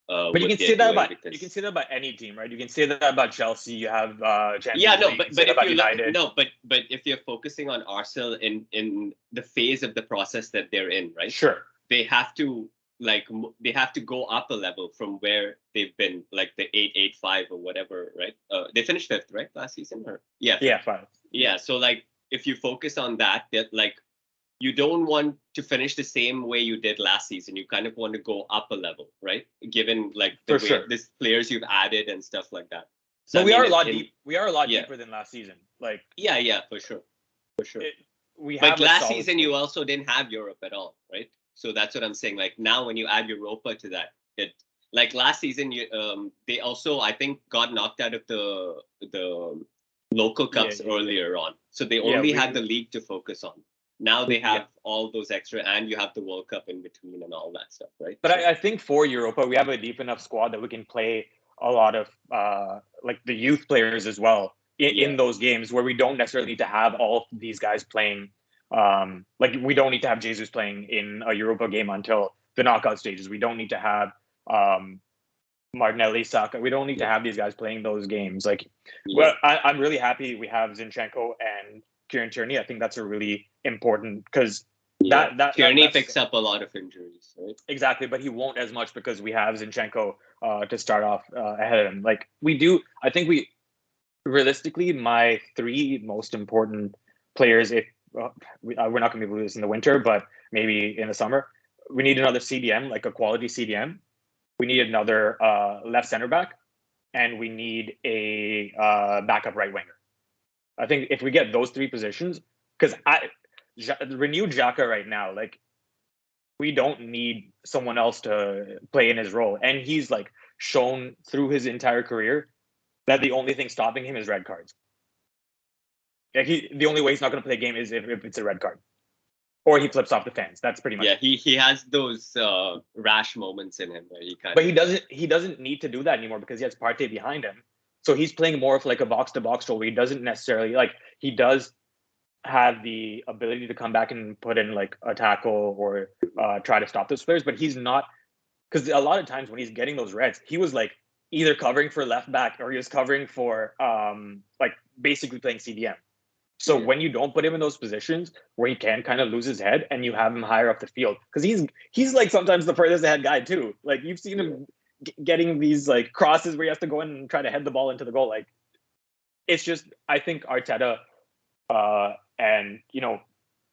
But you what can they're say that doing about because any team, right? You can say that about Chelsea. You have yeah, Champions no, League. You can say but that if about you look, United. no, but if you're focusing on Arsenal in the phase of the process that they're in, right? Sure. They have to they have to go up a level from where they've been, like the 8-8-5 or whatever, right? They finished fifth, right, last season, or yeah, Yeah, fine. yeah. So like, if you focus on that, like you don't want to finish the same way you did last season. You kind of want to go up a level, right? Given like the For way sure. this players you've added and stuff like that. So But I we mean, are a lot in, deep. We are a lot yeah. deeper than last season. Like Yeah, for sure. we But have a last solid season squad. you also didn't have Europe at all, right? So that's what I'm saying. Like now, when you add Europa to that, it like last season, they also, I think, got knocked out of the local cups earlier on, so they only had the league to focus on. Now they have all those extra, and you have the World Cup in between and all that stuff, right? But I think for Europa, we have a deep enough squad that we can play a lot of like the youth players as well in those games where we don't necessarily need to have all these guys playing. Like we don't need to have Jesus playing in a Europa game until the knockout stages. We don't need to have Martinelli, Saka. We don't need to have these guys playing those games. Like, well, I'm really happy we have Zinchenko and Kieran Tierney. I think that's a really important because that Tierney picks up a lot of injuries, right? Exactly, but he won't as much because we have Zinchenko to start off ahead of him. Like we do, I think we realistically, my three most important players, if we're not going to be able to do this in the winter, but maybe in the summer, we need another CDM, like a quality CDM. We need another left center back, and we need a backup right winger. I think if we get those three positions, because renewed Xhaka right now, like we don't need someone else to play in his role, and he's like shown through his entire career that the only thing stopping him is red cards. Like the only way he's not going to play a game is if it's a red card, or he flips off the fans. That's pretty much. Yeah, he has those rash moments in him where he kind. But he doesn't need to do that anymore because he has Partey behind him. So he's playing more of like a box to box role where he doesn't necessarily like he does have the ability to come back and put in like a tackle or try to stop those players, but he's not, because a lot of times when he's getting those reds, he was like either covering for left back or he was covering for like basically playing CDM. So when you don't put him in those positions where he can kind of lose his head and you have him higher up the field, because he's like sometimes the furthest ahead guy too. Like you've seen him getting these like crosses where he has to go in and try to head the ball into the goal. Like it's just, I think Arteta, and you know,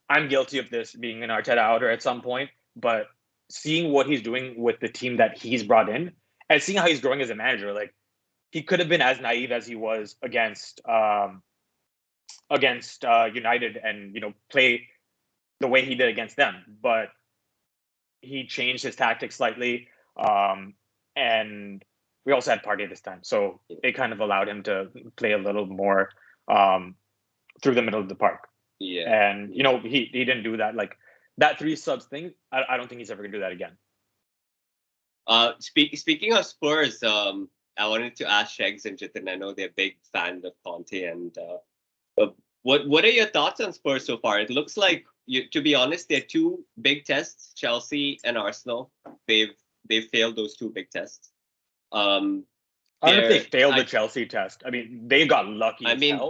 I'm guilty of this being an Arteta outer at some point, but seeing what he's doing with the team that he's brought in and seeing how he's growing as a manager, like he could have been as naive as he was against United and, you know, play the way he did against them, but he changed his tactics slightly, and we also had Partey this time, so it kind of allowed him to play a little more through the middle of the park. And you know, he didn't do that, like that 3 subs thing. I don't think he's ever gonna do that again. Speaking of Spurs, I wanted to ask SHEGZ and Jithin. I know they're big fans of Conte, and what are your thoughts on Spurs so far? It looks like, to be honest, they're 2 big tests, Chelsea and Arsenal. They've failed those 2 big tests. I don't know if they failed the Chelsea test. I mean, they got lucky. I mean,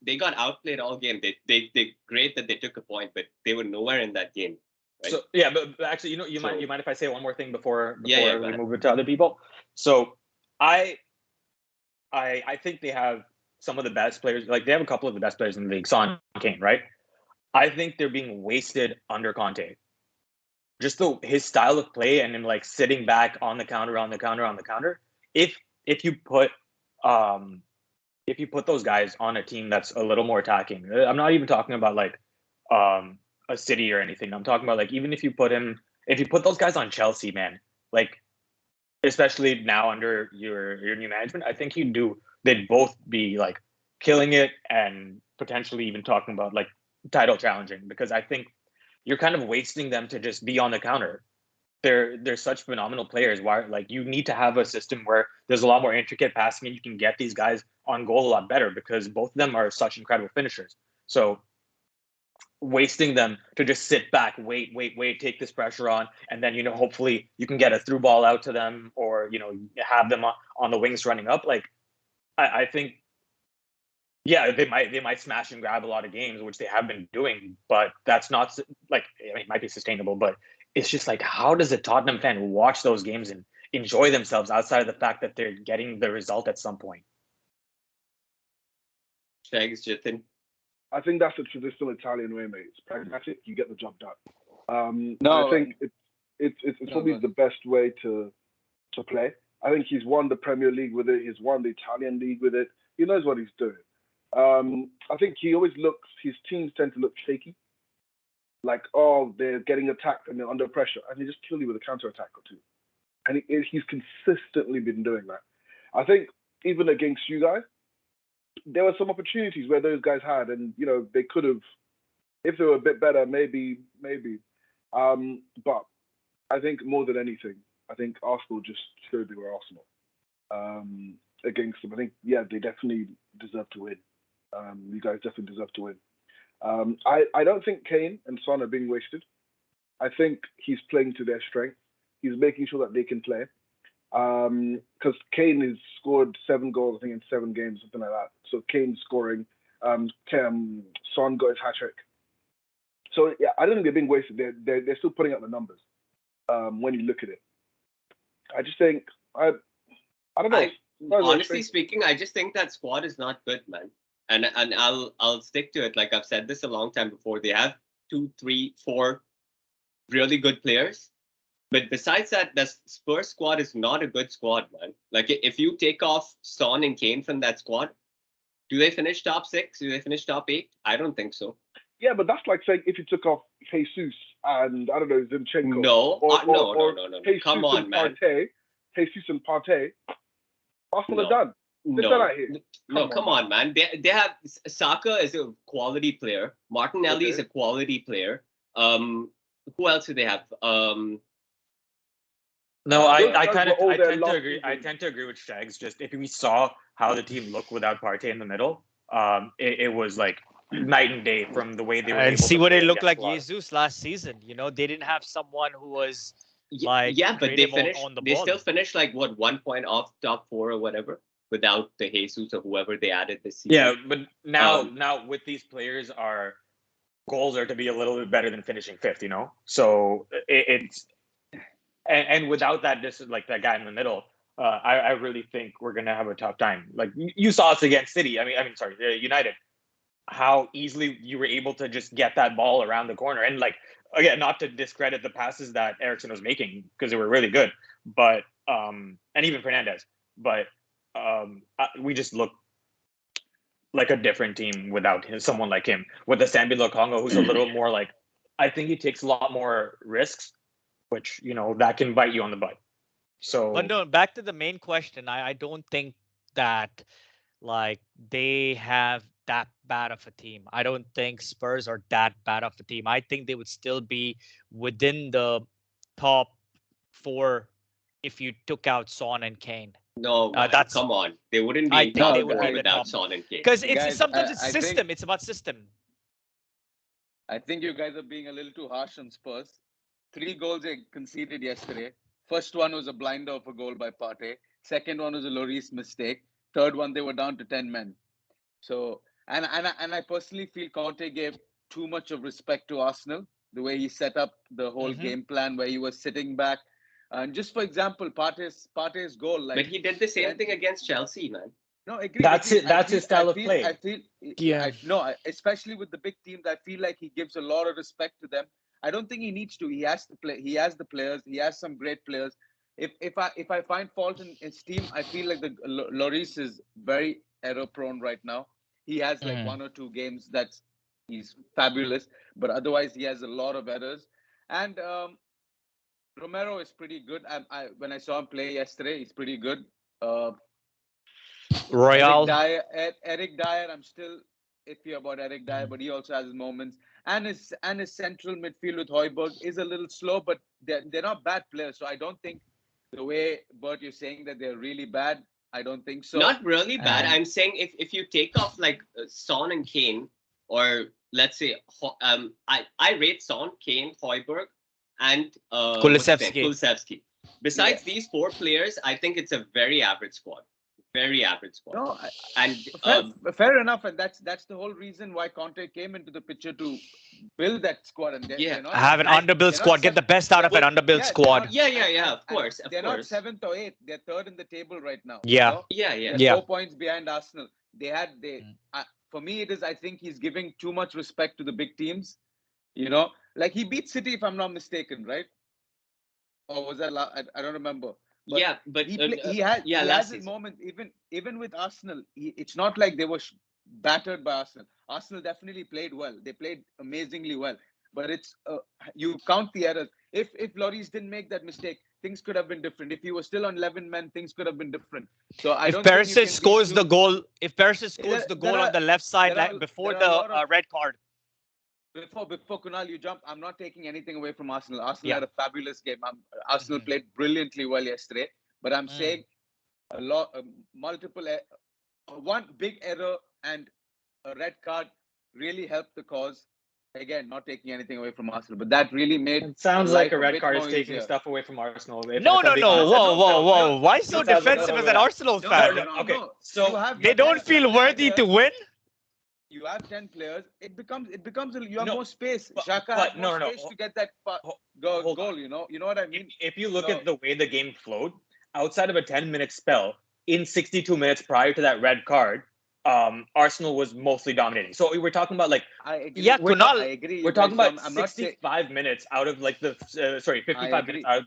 they got outplayed all game. They great that they took a point, but they were nowhere in that game. Right? So yeah, but actually, you know, you mind if I say one more thing before we ahead. move it to other people? So I think they have some of the best players. Like they have a couple of the best players in the league. Son, Kane, right? I think they're being wasted under Conte. Just his style of play and him like sitting back on the counter. If you put those guys on a team that's a little more attacking, I'm not even talking about like a City or anything. I'm talking about like even if you put those guys on Chelsea, man, like especially now under your new management, I think they'd both be like killing it and potentially even talking about like title challenging, because I think you're kind of wasting them to just be on the counter. They're such phenomenal players. Why, like, you need to have a system where there's a lot more intricate passing and you can get these guys on goal a lot better, because both of them are such incredible finishers. So wasting them to just sit back, wait, take this pressure on, and then hopefully you can get a through ball out to them, or have them on the wings running up. Like I think, yeah, they might smash and grab a lot of games, which they have been doing, but that's not like, I mean, it might be sustainable, but it's just like, how does a Tottenham fan watch those games and enjoy themselves outside of the fact that they're getting the result at some point? SHEGZ, Jithin. I think that's the traditional Italian way, mate. It's pragmatic. You get the job done. No, I think it's probably the best way to play. I think he's won the Premier League with it. He's won the Italian league with it. He knows what he's doing. I think he always looks. His teams tend to look shaky, like, oh, they're getting attacked and they're under pressure, and they just kill you with a counter attack or two. And he's consistently been doing that. I think even against you guys, there were some opportunities where those guys had, and they could have, if they were a bit better, maybe. But I think more than anything, I think Arsenal just showed they were Arsenal against them. I think, yeah, they definitely deserve to win. You guys definitely deserve to win. I don't think Kane and Son are being wasted. I think he's playing to their strength. He's making sure that they can play. Because Kane has scored 7 goals, I think, in 7 games, something like that. So Kane's scoring. Son got his hat trick. So yeah, I don't think they're being wasted. They're still putting up the numbers when you look at it. I just think I don't know. Honestly speaking, I just think that squad is not good, man. And I'll stick to it. Like I've said this a long time before. They have 2, 3, 4 really good players. But besides that, the Spurs squad is not a good squad, man. Like, if you take off Son and Kane from that squad, do they finish top 6? Do they finish top 8? I don't think so. Yeah, but that's like saying if you took off Jesus and, I don't know, Zinchenko. No, no. Jesus Come on, man. Jesus and Partey, Arsenal are done. Come on, man. They have Saka is a quality player. Martinelli is a quality player. Who else do they have? No, I tend to agree with SHEGZ. Just if we saw how the team looked without Partey in the middle, it was like night and day from the way they were. And see what it looked like Jesus last season. They didn't have someone who was like, yeah, but they finished. on the they ball. Still finished like 1 point off top 4 or whatever without the Jesus or whoever they added this season. Yeah, but now with these players, our goals are to be a little bit better than finishing 5th. So it's. And without that, like that guy in the middle, I really think we're gonna have a tough time. Like you saw us against City. United. How easily you were able to just get that ball around the corner, and like again, not to discredit the passes that Eriksen was making because they were really good, but and even Fernandez, but we just look like a different team without someone like him. With the Sambi Congo, who's a little more like, I think he takes a lot more risks, which that can bite you on the butt. So, but no, back to the main question. I don't think that like they have that bad of a team. I don't think Spurs are that bad of a team. I think they would still be within the top 4 if you took out Son and Kane. No, come on. They wouldn't be in top 4 without Son and Kane. Because sometimes it's system. It's about system. I think you guys are being a little too harsh on Spurs. 3 goals they conceded yesterday. First one was a blinder of a goal by Partey. Second one was a Lloris mistake. Third one, they were down to 10 men. So, and I personally feel Conte gave too much of respect to Arsenal, the way he set up the whole game plan where he was sitting back. And just for example, Partey's goal. Like, but he did the same thing against Chelsea, man. No, I agree. That's his style of play. Especially with the big teams, I feel like he gives a lot of respect to them. I don't think he needs to. He has to play. He has the players. He has some great players. If I find fault in his team, I feel like the Lloris is very error prone right now. He has like 1 or 2 games he's fabulous, but otherwise he has a lot of errors. And Romero is pretty good. When I saw him play yesterday, he's pretty good. Royal. Eric Dyer, I'm still iffy about Eric Dyer, but he also has his moments. And his central midfield with Højbjerg is a little slow, but they're not bad players. So I don't think the way, Bert, you're saying that they're really bad, I don't think so. Not really bad. I'm saying if you take off like Son and Kane, or let's say, I rate Son, Kane, Højbjerg, and what's his name? Kulusevski. Kulusevski. Besides these four players, I think it's a very average squad. Very average squad. No, And fair enough, and that's the whole reason why Conte came into the picture to build that squad. And Yeah. they're not, Have an underbuilt squad. Get the best out of an underbuilt squad. yeah, of course. they're not 7th or 8th. They're 3rd in the table right now. Yeah. You know? Yeah. They're 4 points behind Arsenal. For me, it is. I think he's giving too much respect to the big teams. You know, like he beat City, if I'm not mistaken, right? Or was that? I don't remember. But yeah, but he has his moments. Even with Arsenal, it's not like they were battered by Arsenal. Arsenal definitely played well. They played amazingly well. But it's you count the errors. If Lloris didn't make that mistake, things could have been different. If he was still on 11 men, things could have been different. So I don't. If Perisic scores the goal on the left side before the red card. Before Kunaal, you jump. I'm not taking anything away from Arsenal. Arsenal had a fabulous game. Arsenal played brilliantly well yesterday. But I'm saying one big error and a red card really helped the cause. Again, not taking anything away from Arsenal, but that really made. It sounds like a red card is taking stuff away from Arsenal. No. Whoa. Why so defensive as an Arsenal fan? Okay, so they don't feel worthy to win. You have 10 players. It becomes you have more space. Xhaka has more space to get that goal. You know what I mean. If you look at the way the game flowed, outside of a 10-minute spell, in 62 minutes prior to that red card, Arsenal was mostly dominating. So we were talking about Kunaal. I agree. We're talking about 65 minutes out of 55 minutes out.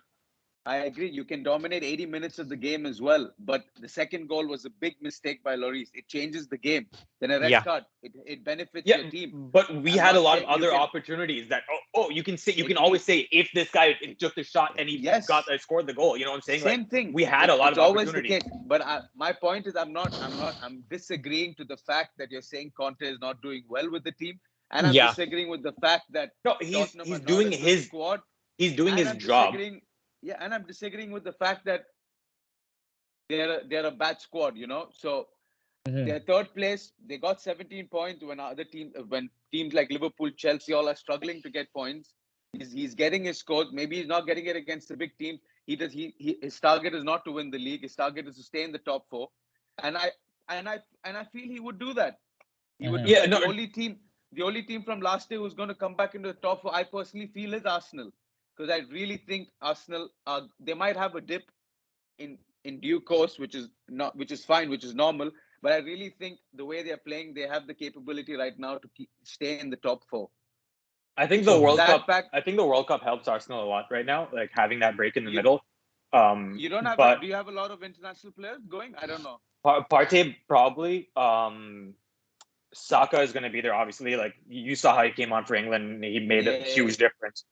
I agree. You can dominate 80 minutes of the game as well. But the second goal was a big mistake by Lloris. It changes the game. Then a red card. It benefits your team. But we had a lot of other opportunities that you can always say if this guy took the shot and he scored the goal. You know what I'm saying? Same thing. We had a lot of opportunities. Always the case. But my point is I'm disagreeing to the fact that you're saying Conte is not doing well with the team. And I'm disagreeing with the fact that he's doing his squad. He's doing his job. Yeah, and I'm disagreeing with the fact that they're a bad squad, you know. So they're 3rd place. They got 17 points when teams like Liverpool, Chelsea all are struggling to get points. He's getting his scores. Maybe he's not getting it against the big teams. His target is not to win the league. His target is to stay in the top 4. And I feel he would do that. He would. The only team from last year who's going to come back into the top 4, I personally feel, is Arsenal. Because I really think Arsenal, they might have a dip in due course, which is fine, which is normal. But I really think the way they're playing, they have the capability right now to stay in the top 4. I think the World Cup. I think the World Cup helps Arsenal a lot right now, like having that break in the middle. You don't have. Do you have a lot of international players going? I don't know. Partey probably. Saka is going to be there, obviously. Like you saw how he came on for England. He made a huge difference.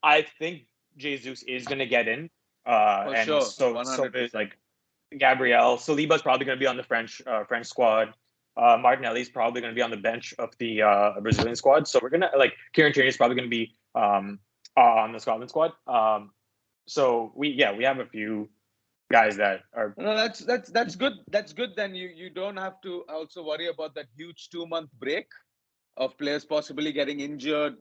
I think Jesus is going to get in. And sure. so there's like Gabriel. Saliba's probably going to be on the French squad. Martinelli's probably going to be on the bench of the Brazilian squad. So we're going to Kieran Tierney is probably going to be on the Scotland squad. So we have a few guys that are. No, that's good. That's good. Then you don't have to also worry about that huge 2-month break of players possibly getting injured.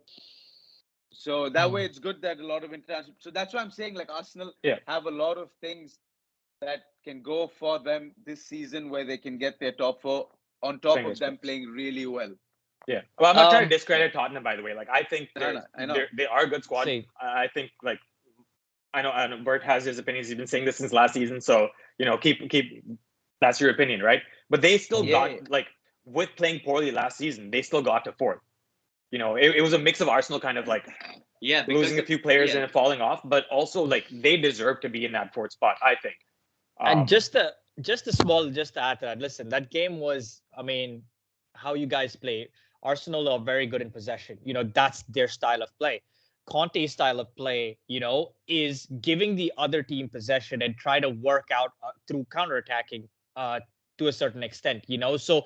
So that way it's good that a lot of international. So that's why I'm saying Arsenal have a lot of things that can go for them this season where they can get their top 4 on top of them playing really well. Yeah. Well, I'm not trying to discredit Tottenham, by the way. I think I know. they are a good squad. I think I know Bert has his opinions. He's been saying this since last season. So, keep that's your opinion, right? But they still got with playing poorly last season, they still got to 4th. It was a mix of Arsenal kind of losing a few players and falling off, but also they deserve to be in that 4th spot, I think. And just to add to that, listen, that game was, how you guys play. Arsenal are very good in possession. That's their style of play. Conte's style of play, is giving the other team possession and try to work out through counterattacking to a certain extent, So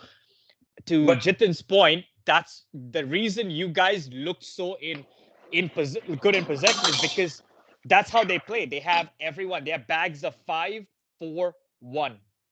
to Jithin's point, that's the reason you guys look so good in possession is because that's how they play. They have everyone. They have bags of 5-4-1,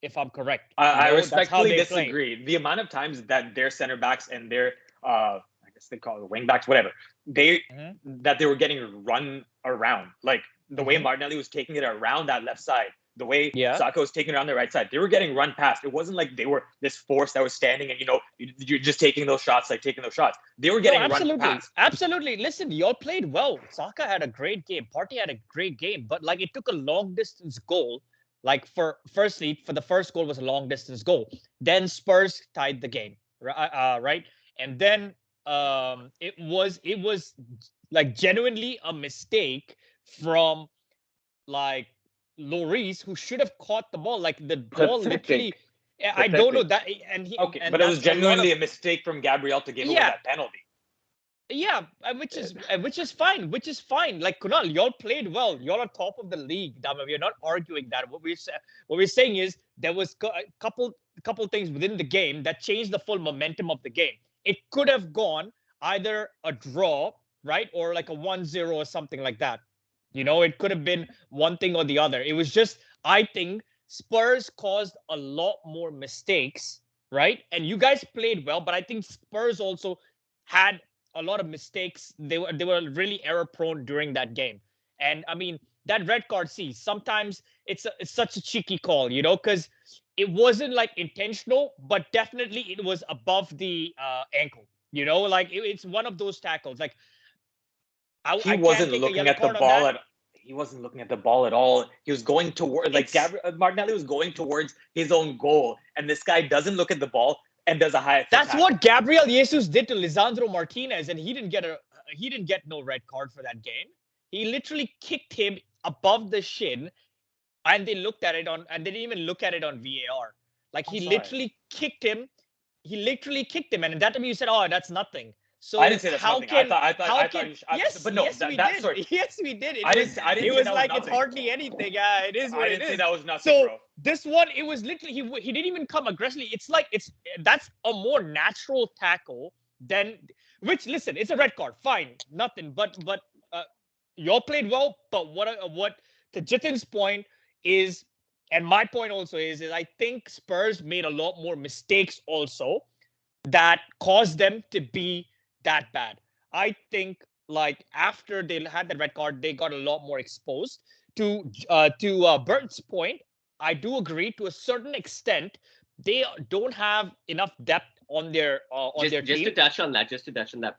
if I'm correct. I respectfully disagree. The amount of times that their center backs and their I guess they call it wing backs, whatever. They Mhm. that they were getting run around, like the way Martinelli was taking it around that left side, the way Yeah. Saka was taking it around the right side. They were getting run past. It wasn't like they were this force that was standing and you're just taking those shots, like taking those shots. They were No, getting run absolutely. past. Absolutely. Listen, y'all played well. Saka had a great game. Partey had a great game. But like it took a long distance goal. Like for the first goal was a long distance goal. Then Spurs tied the game. Right. And then it was like genuinely a mistake from like Lloris, who should have caught the ball. Like the ball literally. Pathetic. I don't know Pathetic. that, and he Okay, and but it was that's a lot of genuinely a mistake from Gabriel to give away yeah. that penalty. Yeah, which is fine, which is fine. Like Kunaal, y'all played well. Y'all are top of the league. Dama. We're not arguing that. What we're saying is there was a couple things within the game that changed the full momentum of the game. It could have gone either a draw, right, or like a 1-0 or something like that. It could have been one thing or the other. It was just, I think Spurs caused a lot more mistakes, right? And you guys played well, but I think Spurs also had a lot of mistakes. They were really error prone during that game. And I mean, that red card, sometimes it's such a cheeky call, because it wasn't like intentional, but definitely it was above the ankle. Like it's one of those tackles. Like I He can't wasn't take a looking yellow at the card on ball that. at he wasn't looking at the ball at all. He was going toward Martinelli was going towards his own goal, and this guy doesn't look at the ball and does a high. That's what Gabriel Jesus did to Lisandro Martinez, and he didn't get no red card for that game. He literally kicked him above the shin, and they didn't even look at it on VAR. Like he literally kicked him. He literally kicked him, and at that time you said, "Oh, that's nothing." So I didn't say that's how nothing. can I thought you should, yes, but no, yes, we that did. sorry. Yes, we did. I didn't say It that was was like it's nothing. hardly anything. Yeah, it is what I it didn't say is. that was nothing, So bro. this one, it was literally he didn't even come aggressively. It's like that's a more natural tackle than which. Listen, it's a red card, fine, nothing. But y'all played well. But what to Jithin's point is, and my point also is I think Spurs made a lot more mistakes also that caused them to be that bad. I think like after they had that red card, they got a lot more exposed. To Bert's point, I do agree to a certain extent. They don't have enough depth on their just team. to touch on that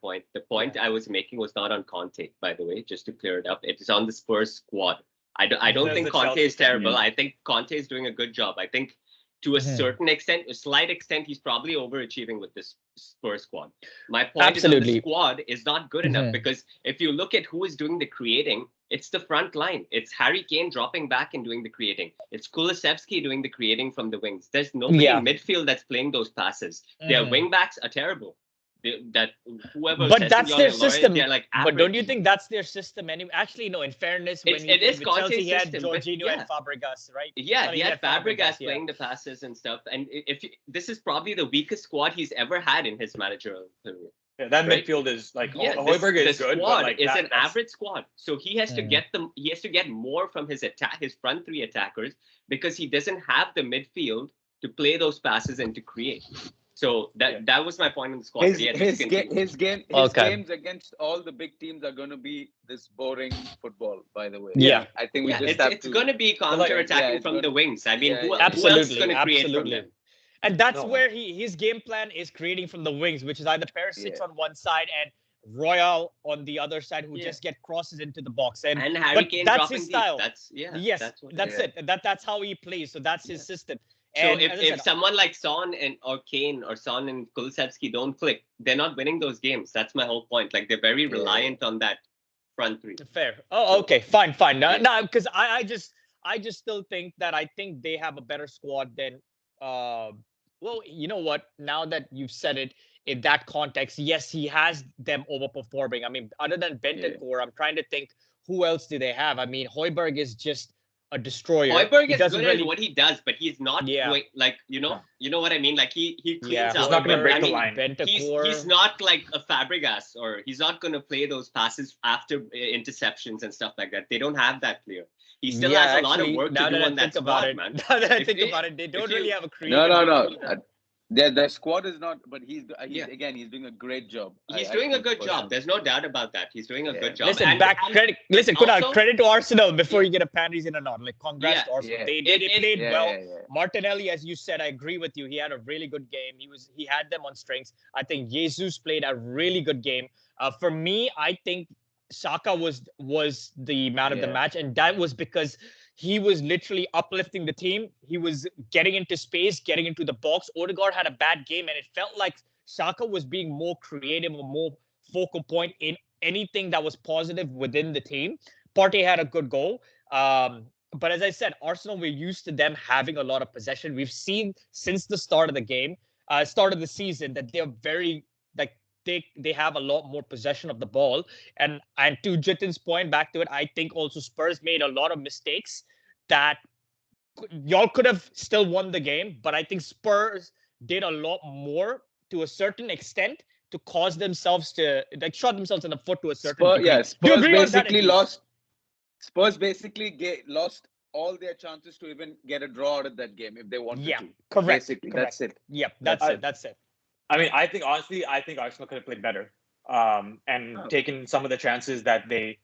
point. The point I was making was not on Conte, by the way, just to clear it up. It is on the Spurs squad. I don't think Conte is terrible. I think Conte is doing a good job. I think to a certain extent, a slight extent, he's probably overachieving with this Spurs squad. My point is that the squad is not good enough because if you look at who is doing the creating, it's the front line. It's Harry Kane dropping back and doing the creating. It's Kulusevski doing the creating from the wings. There's nobody in midfield that's playing those passes. Their wing backs are terrible. But that's their system. They're like but don't you think that's their system anyway? Actually, no. In fairness, when it is Chelsea, he had system, Jorginho and Fabregas, right? Yeah, he had Fabregas playing the passes and stuff. And this is probably the weakest squad he's ever had in his managerial career. Yeah, that midfield is like Højbjerg is good, but like it's an average squad. So he has to get them. He has to get more from his front three attackers because he doesn't have the midfield to play those passes and to create. So that was my point on the squad. His games against all the big teams are going to be this boring football. By the way, I think it's going to be counter-attacking from the wings. I mean, who else is going to create from them? And that's where his game plan is creating from the wings, which is either Perisic on one side and Royal on the other side, who just get crosses into the box. And Harry Kane that's his style. That's it. That's how he plays. So that's his system. So if someone like Son or Kane or Son and Kulusevski don't click, they're not winning those games. That's my whole point. Like they're very reliant on that front three. Fair. Oh, okay. Fine. No, because I just still think that I think they have a better squad than well, you know what? Now that you've said it in that context, yes, he has them overperforming. I mean, other than Bentancur, I'm trying to think who else do they have? I mean, Højbjerg is just a destroyer. Højbjerg is good at what he does, but he's not doing, like, you know what I mean? Like he cleans out. He's not going to break the line. He's not like a Fabregas, or he's not going to play those passes after interceptions and stuff like that. They don't have that player. He still has a lot of work to do on that squad, man. Now that I think about it, they don't really have a creative. No. The squad is not, but he's Yeah. again he's doing a great job. He's I doing a think good job. personally. There's no doubt about that. He's doing a Yeah. good job. Listen, Listen, Kunaal, also, credit to Arsenal before Yeah. you get a panties in a knot. Like, congrats Yeah, to Arsenal. yeah, They played yeah, well. yeah, yeah. Martinelli, as you said, I agree with you. He had a really good game. He had them on strings. I think Jesus played a really good game. For me, I think Saka was the man of the Yeah. match, and that was because he was literally uplifting the team. He was getting into space, getting into the box. Odegaard had a bad game, and it felt like Saka was being more creative or more focal point in anything that was positive within the team. Partey had a good goal. But as I said, Arsenal, we're used to them having a lot of possession. We've seen since the start of the game, start of the season, that they're very like they have a lot more possession of the ball. And to Jithin's point, back to it, I think also Spurs made a lot of mistakes that y'all could have still won the game, but I think Spurs did a lot more to a certain extent to cause themselves to like shot themselves in the foot to a certain degree. Do you Spurs agree on that? basically lost. Spurs basically lost all their chances to even get a draw out of that game if they wanted Yeah, to. correct. Basically, correct. that's it. Yeah, that's it. That's it. I mean, I think honestly, I think Arsenal could have played better, and Oh. taken some of the chances that they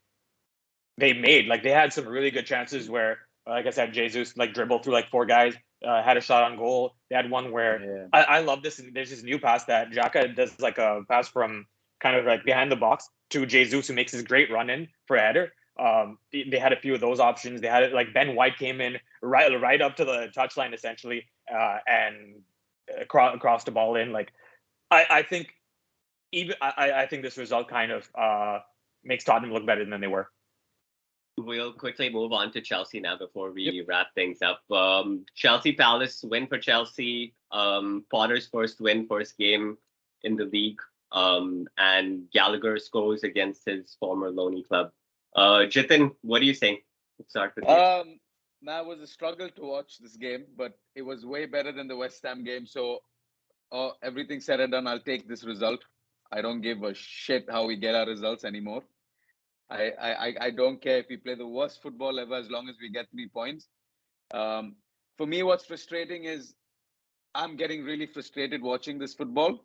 made. Like they had some really good chances where, like I said, Jesus like dribbled through like four guys, had a shot on goal. They had one where I love this. There's this new pass that Xhaka does, like a pass from kind of like behind the box to Jesus, who makes this great run in for a header. They had a few of those options. They had it like Ben White came in right up to the touchline essentially, and crossed the ball in. Like I think I think this result kind of makes Tottenham look better than they were. We'll quickly move on to Chelsea now before we wrap things up. Chelsea Palace win for Chelsea. Potter's first win, first game in the league. And Gallagher scores against his former Loney club. Jithin, what do you think? Let's start with you. That was a struggle to watch this game, but it was way better than the West Ham game. So, everything said and done, I'll take this result. I don't give a shit how we get our results anymore. I don't care if we play the worst football ever as long as we get 3 points. For me, what's frustrating is I'm getting really frustrated watching this football.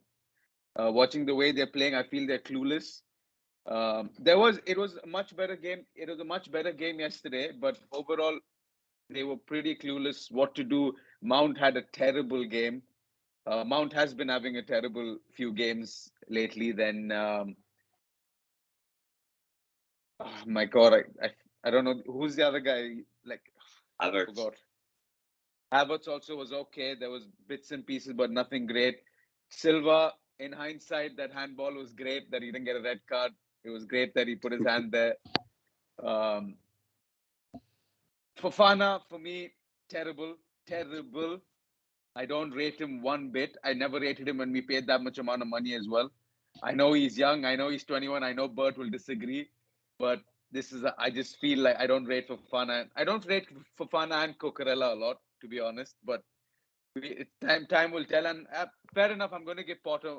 Watching the way they're playing, I feel they're clueless. It was a much better game. It was a much better game yesterday, but overall, they were pretty clueless what to do. Mount had a terrible game. Mount has been having a terrible few games lately. Then, oh my God, I don't know who's the other guy. Like, I Havertz. forgot. Havertz also was okay. There was bits and pieces, but nothing great. Silva, in hindsight, that handball was great. That he didn't get a red card. It was great that he put his hand there. Fofana, for me, terrible. I don't rate him one bit. I never rated him when we paid that much amount of money as well. I know he's young. I know he's 21. I know Bert will disagree. But I just feel like I don't rate Fofana. I don't rate Fofana and Cucurella a lot, to be honest. But time will tell. And fair enough, I'm going to give Potter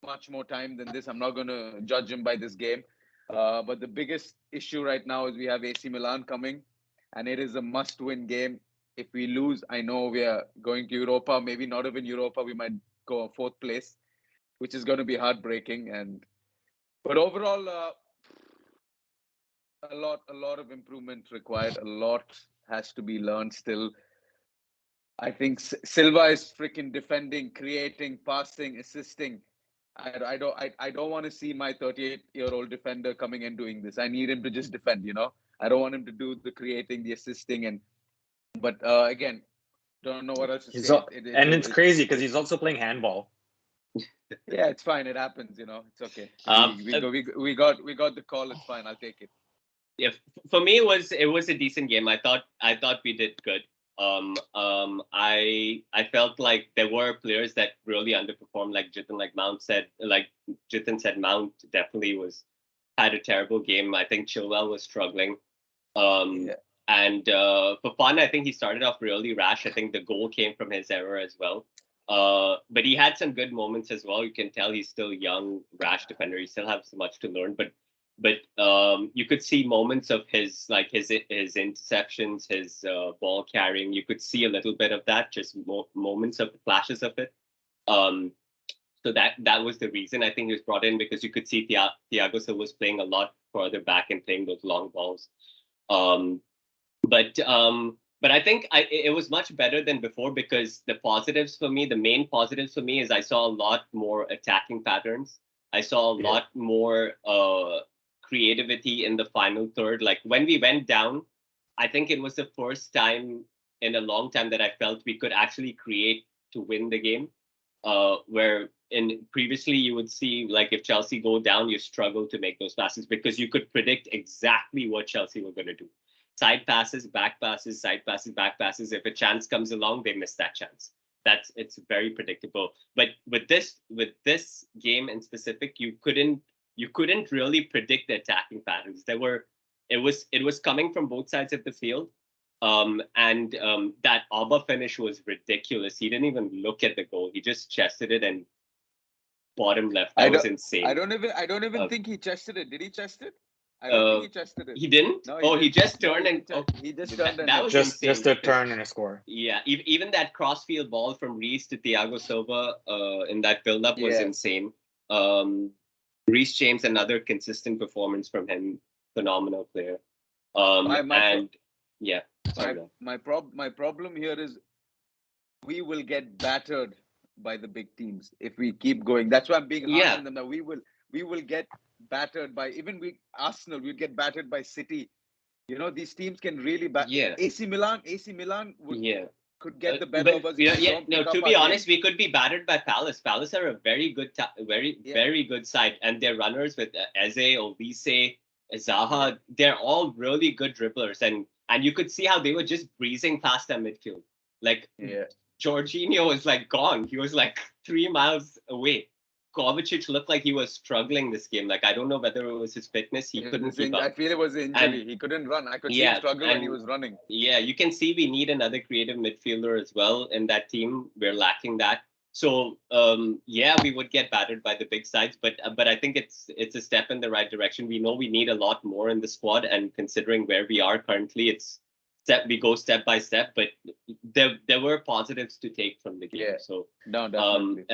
much more time than this. I'm not going to judge him by this game. But the biggest issue right now is we have AC Milan coming. And it is a must-win game. If we lose, I know we are going to Europa. Maybe not even Europa. We might go 4th place, which is going to be heartbreaking. But overall, a lot of improvement required. A lot has to be learned still. I think Silva is freaking defending, creating, passing, assisting. I don't want to see my 38-year-old defender coming and doing this. I need him to just defend. I don't want him to do the creating, the assisting, but again, don't know what else to say. It's crazy because he's also playing handball. Yeah, it's fine. It happens. It's okay. We got the call. It's fine. I'll take it. Yeah, for me, it was a decent game. I thought we did good. I felt like there were players that really underperformed, like Jithin said, Mount definitely had a terrible game. I think Chilwell was struggling. And Fofana, I think he started off really rash. I think the goal came from his error as well. But he had some good moments as well. You can tell he's still young, rash defender. He still has much to learn. But you could see moments of his interceptions, his ball carrying. You could see a little bit of that, just moments of flashes of it. So that was the reason I think he was brought in, because you could see Thiago Silva was playing a lot further back and playing those long balls. But I think it was much better than before, because the main positives for me is I saw a lot more attacking patterns. I saw a lot more creativity in the final third. Like when we went down, I think it was the first time in a long time that I felt we could actually create to win the game. Where previously you would see, like, if Chelsea go down, you struggle to make those passes because you could predict exactly what Chelsea were going to do. Side passes, back passes, side passes, back passes. If a chance comes along, they miss that chance. It's very predictable. But with this game in specific, you couldn't really predict the attacking patterns. It was coming from both sides of the field. That Abba finish was ridiculous. He didn't even look at the goal. He just chested it and bottom left. That was insane. I don't even think he chested it. Did he chest it? I don't think he chested it. He didn't? No, he just turned he just turned that was insane. Just a turn and a score. Yeah, even that crossfield ball from Reece to Thiago Silva in that build-up was insane. Reece James, another consistent performance from him. Phenomenal player. My problem here is we will get battered by the big teams if we keep going. That's why I'm being harsh on them. That we will get battered by Arsenal. We'll get battered by City. You know, these teams can really AC Milan could get the better of us. To be honest, we could be battered by Palace. Palace are a very good, very good side, and their runners with Eze, Olise, Zaha, they're all really good dribblers, and you could see how they were just breezing past their midfield. Like Jorginho was like gone. He was like 3 miles away. Kovacic looked like he was struggling this game. Like, I don't know whether it was his fitness. He couldn't keep up. I feel it was injury. He couldn't run. I could see him struggle when he was running. Yeah, you can see we need another creative midfielder as well in that team. We're lacking that. So, we would get battered by the big sides, but I think it's a step in the right direction. We know we need a lot more in the squad, and considering where we are currently, we go step by step. But there were positives to take from the game. Yeah. So no, definitely.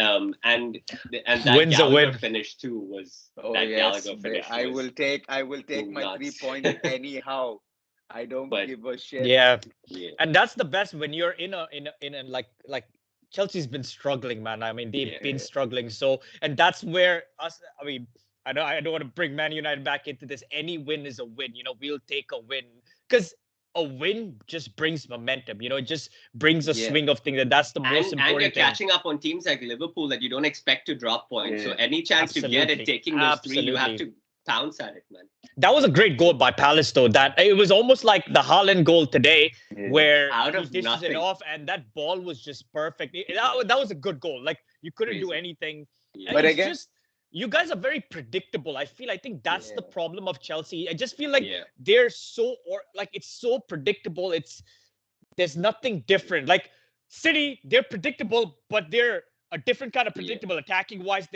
And that Wins Gallagher finish too was Gallagher finish. I will take my 3 points anyhow. I don't give a shit. Yeah, and that's the best when you're in a like. Chelsea's been struggling, man. I mean, they've been struggling. So, and that's where I don't want to bring Man United back into this. Any win is a win. You know, we'll take a win because a win just brings momentum. You know, it just brings a swing of things, and that's the most important thing. And you're catching up on teams like Liverpool that you don't expect to drop points. So any chance you get at taking those 3, you have to pounce at it, man. That was a great goal by Palace, though. That it was almost like the Haaland goal today, where he dishes it off, and that ball was just perfect. That was a good goal. Like, you couldn't do anything. But again, you guys are very predictable. I think that's the problem of Chelsea. I just feel like they're so it's so predictable. There's nothing different. Like City, they're predictable, but they're a different kind of predictable attacking wise.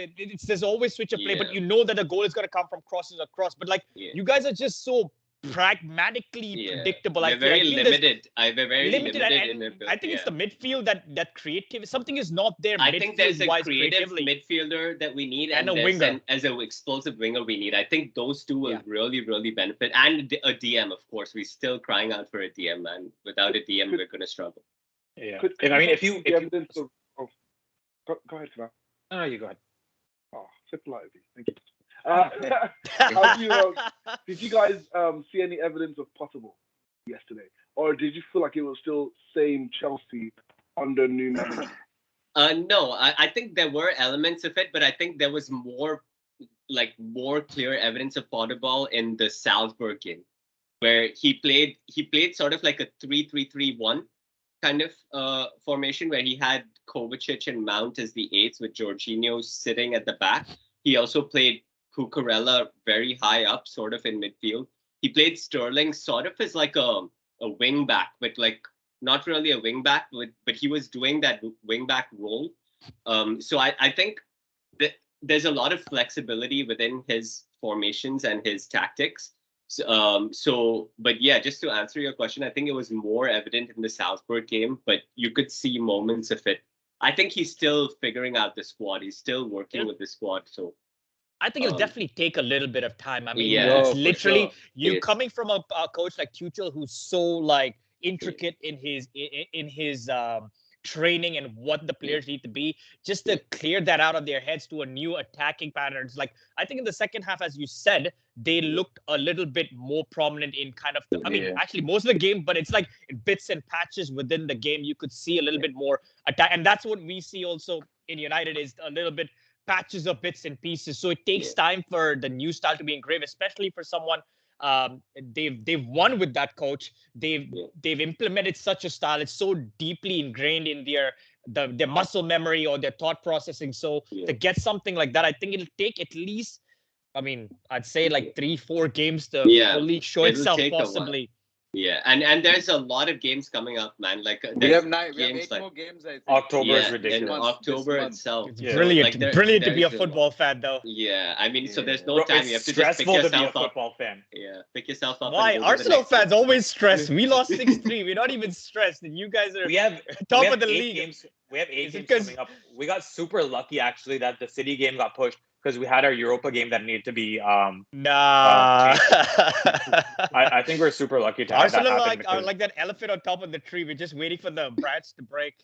There's always switch of play, but you know that the goal is going to come from crosses across. But you guys are just so pragmatically predictable. We're very limited. We're very limited. I think it's the midfield that creative. Something is not there. I think there's a creative midfielder that we need, and a winger. As an explosive winger we need. I think those two will really, really benefit. And a DM, of course. We're still crying out for a DM, man. Without a DM, we're going to struggle. Yeah. If you Go ahead, Kunaal. No, you go ahead. Oh, so polite of you. Thank you. Did you guys see any evidence of possible yesterday? Or did you feel like it was still same Chelsea under new management? No, I think there were elements of it, but I think there was more clear evidence of Potterball in the Salzburg game, where he played sort of like a 3-3-3-1 kind of formation, where he had Kovacic and Mount as the 8s with Jorginho sitting at the back. He also played Cucurella very high up, sort of in midfield. He played Sterling sort of as like a wing back, but like not really a wing back, but he was doing that wing back role. So I think that there's a lot of flexibility within his formations and his tactics. But yeah, just to answer your question, I think it was more evident in the Salzburg game, but you could see moments of it I think he's still figuring out the squad. He's still working with the squad. So I think it'll definitely take a little bit of time. I mean, yeah. it's for literally sure. you Yes. coming from a coach like Tuchel, who's so like intricate in his training and what the players need to be, just to clear that out of their heads to a new attacking patterns. Like I think in the second half, as you said, they looked a little bit more prominent in kind of I mean, actually most of the game, but it's like in bits and patches within the game, you could see a little bit more attack, and that's what we see also in United is a little bit patches of bits and pieces. So it takes time for the new style to be engraved, especially for someone. They've won with that coach. They've implemented such a style. It's so deeply ingrained in their muscle memory or their thought processing. So to get something like that, I think it'll take at least, I mean, I'd say like 3-4 games to fully show It'll itself take a while. possibly. Yeah, and there's a lot of games coming up, man. Like We there's have 8 like more games, I think. October is in ridiculous. October month. itself. It's Yeah. brilliant, Like, brilliant to be a there's a football fan, though. Yeah, I mean, so there's no Bro, time. it's You have to just pick stressful to be a yourself up. football fan. Yeah, pick yourself up. Why? And go to the Arsenal next fans one. always stressed. We lost 6-3. We're not even stressed, and you guys are We have top we have of the 8 league. games. We have 8 Is it games 'cause- coming up. We got super lucky actually that the City game got pushed because we had our Europa game that needed to be. Nah. I think we're super lucky to have Arsenal that happen. are like that elephant on top of the tree. We're just waiting for the branch to break.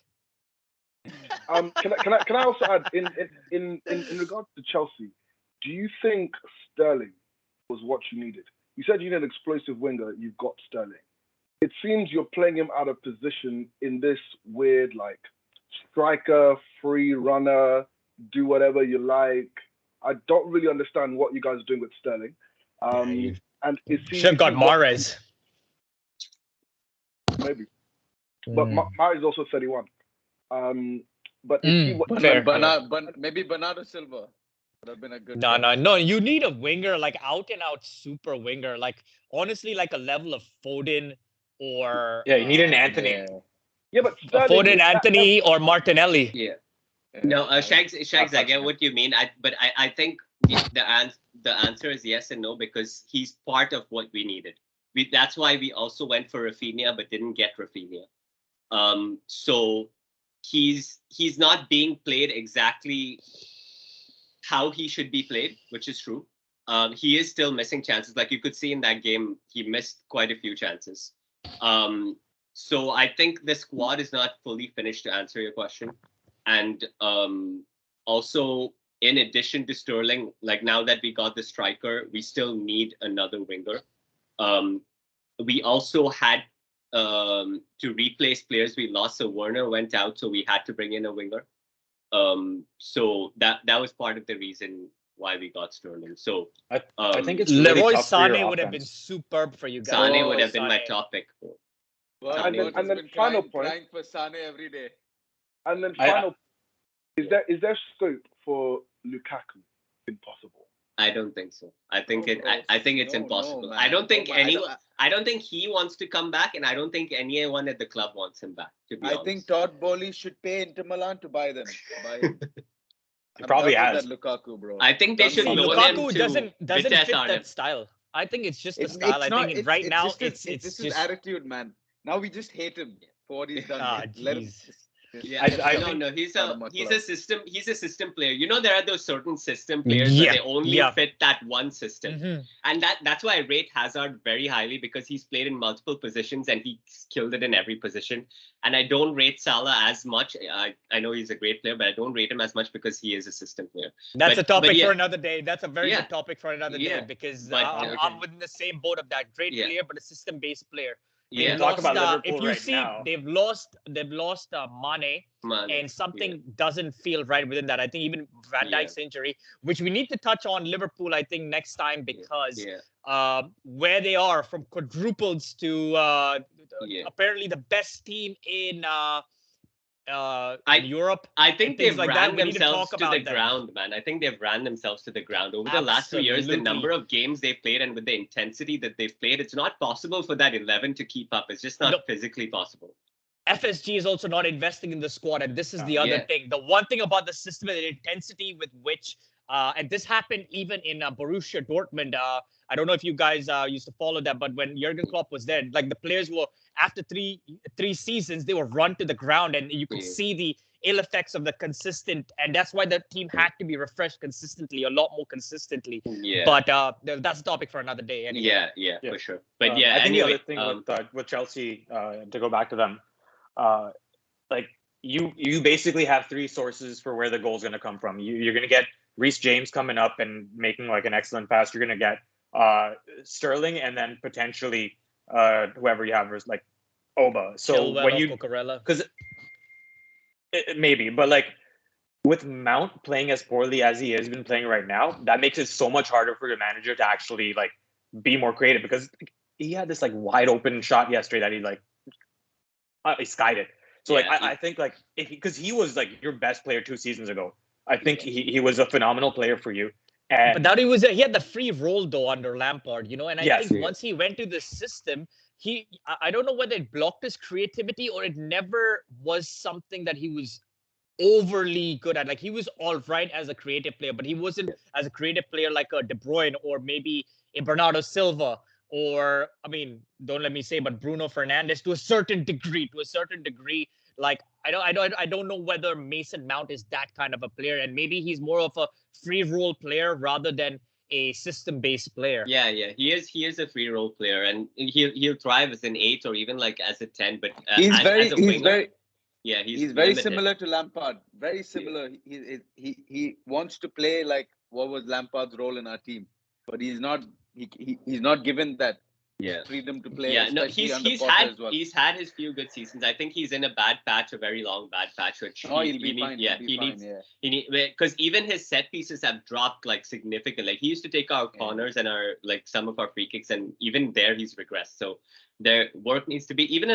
Can I also add in regards to Chelsea, do you think Sterling was what you needed? You said you need an explosive winger. You've got Sterling. It seems you're playing him out of position in this weird like striker, free runner, do whatever you like. I don't really understand what you guys are doing with Sterling. And it seems Should have got Mahrez. maybe, but Mahrez is also 31. But Maybe Bernardo Silva would have been a good. No. You need a winger, like out and out super winger. Like honestly, like a level of Foden or you need an Anthony. Yeah, but Sterling Foden, Anthony, or Martinelli. Yeah. No, SHEGZ, I get what you mean. I think the answer is yes and no because he's part of what we needed. That's why we also went for Rafinha but didn't get Rafinha. So he's not being played exactly how he should be played, which is true. He is still missing chances. Like you could see in that game, he missed quite a few chances. So I think the squad is not fully finished to answer your question. And also, in addition to Sterling, like now that we got the striker, we still need another winger. We also had to replace players we lost. So Werner went out, so we had to bring in a winger. So that was part of the reason why we got Sterling. So I think it's really Leroy tough for your Sané would have been offense. superb for you guys. Sané would have been my Sané. top pick. Well, And then- and then final point. crying for Sane every day. And then final, is there scope for Lukaku? Impossible. I don't think so. I think it's impossible. man. I don't think Oh, my- I don't think he wants to come back, and I don't think anyone at the club wants him back. To be I honest. think Todd Bowley should pay Inter Milan to buy them. He probably I'm done has. with that Lukaku, bro. I think they should See, loan him Lukaku to doesn't Vitesse fit Arnhem. that style. I think it's just the It's style. I not- think right now just it's this is just attitude, man. Now we just hate him for what he's done. Let him. jeez. Yeah, I no, think- no. He's Out of my a club. system player. You know, there are those certain system players Yeah, that they only yeah. fit that one system, Mhm. and that's why I rate Hazard very highly because he's played in multiple positions and he's killed it in every position. And I don't rate Salah as much. I know he's a great player, but I don't rate him as much because he is a system player. That's But- a topic but yeah. for another day. That's a very Yeah. good topic for another day Yeah. because But, I'm within the same boat of that great Yeah. player, but a system-based player. Yeah, Talk about Liverpool if you right see, now. they've lost Mane, man. and something doesn't feel right within that. I think even Van Yeah. Dijk's injury, which we need to touch on Liverpool, I think next time because Yeah. where they are from quadruples to Yeah. apparently the best team in Europe. I think and things they've like that. ran We need to themselves talk to about the that. ground, man. I think they've ran themselves to the ground over the last 2 years. The Absolutely. number of games they've played and with the intensity that they've played, it's not possible for that 11 to keep up. It's just not No. physically possible. FSG is also not investing in the squad, and this is the other Yeah. thing. The one thing about the system and the intensity with which, and this happened even in Borussia Dortmund. I don't know if you guys used to follow that, but when Jurgen Klopp was there, like the players were after three seasons, they were run to the ground, and you could Yeah. see the ill effects of the consistent, and that's why the team had to be refreshed consistently, a lot more consistently. Yeah. But that's a topic for another day. Anyway. Yeah, Yeah. for sure. But I think anyway, the other thing with Chelsea, to go back to them, like you basically have three sources for where the goal is going to come from. You're going to get Reece James coming up and making like an excellent pass. You're going to get Sterling, and then potentially whoever you have is like Oba. So Chilwell when or you Cucurella. because maybe, but like with Mount playing as poorly as he has been playing right now, that makes it so much harder for your manager to actually like be more creative, because he had this like wide open shot yesterday that he skied it. So Yeah, I think like because he was like your best player 2 seasons ago. I think he was a phenomenal player for you. And But now he had the free role though under Lampard, and I Yes. think once he went to the system, I don't know whether it blocked his creativity or it never was something that he was overly good at. Like he was all right as a creative player, but he wasn't as a creative player like a De Bruyne or maybe a Bernardo Silva, or I mean, don't let me say, but Bruno Fernandes to a certain degree. Like I don't know whether Mason Mount is that kind of a player, and maybe he's more of a free role player rather than a system-based player. Yeah, he is a free role player, and he'll thrive as an 8 or even like as a 10. But He's as very a he's winger, very he's very limited. similar to Lampard. Very similar. He wants to play like what was Lampard's role in our team, but he's not given that freedom to play. Yeah, no, especially under he's Potter had as well. he's had his few good seasons. I think he's in a bad patch, a very long bad patch, which he'll be fine. Yeah, he needs because even his set pieces have dropped like significantly. Like he used to take our corners and our like some of our free kicks, and even there he's regressed. So their work needs to be even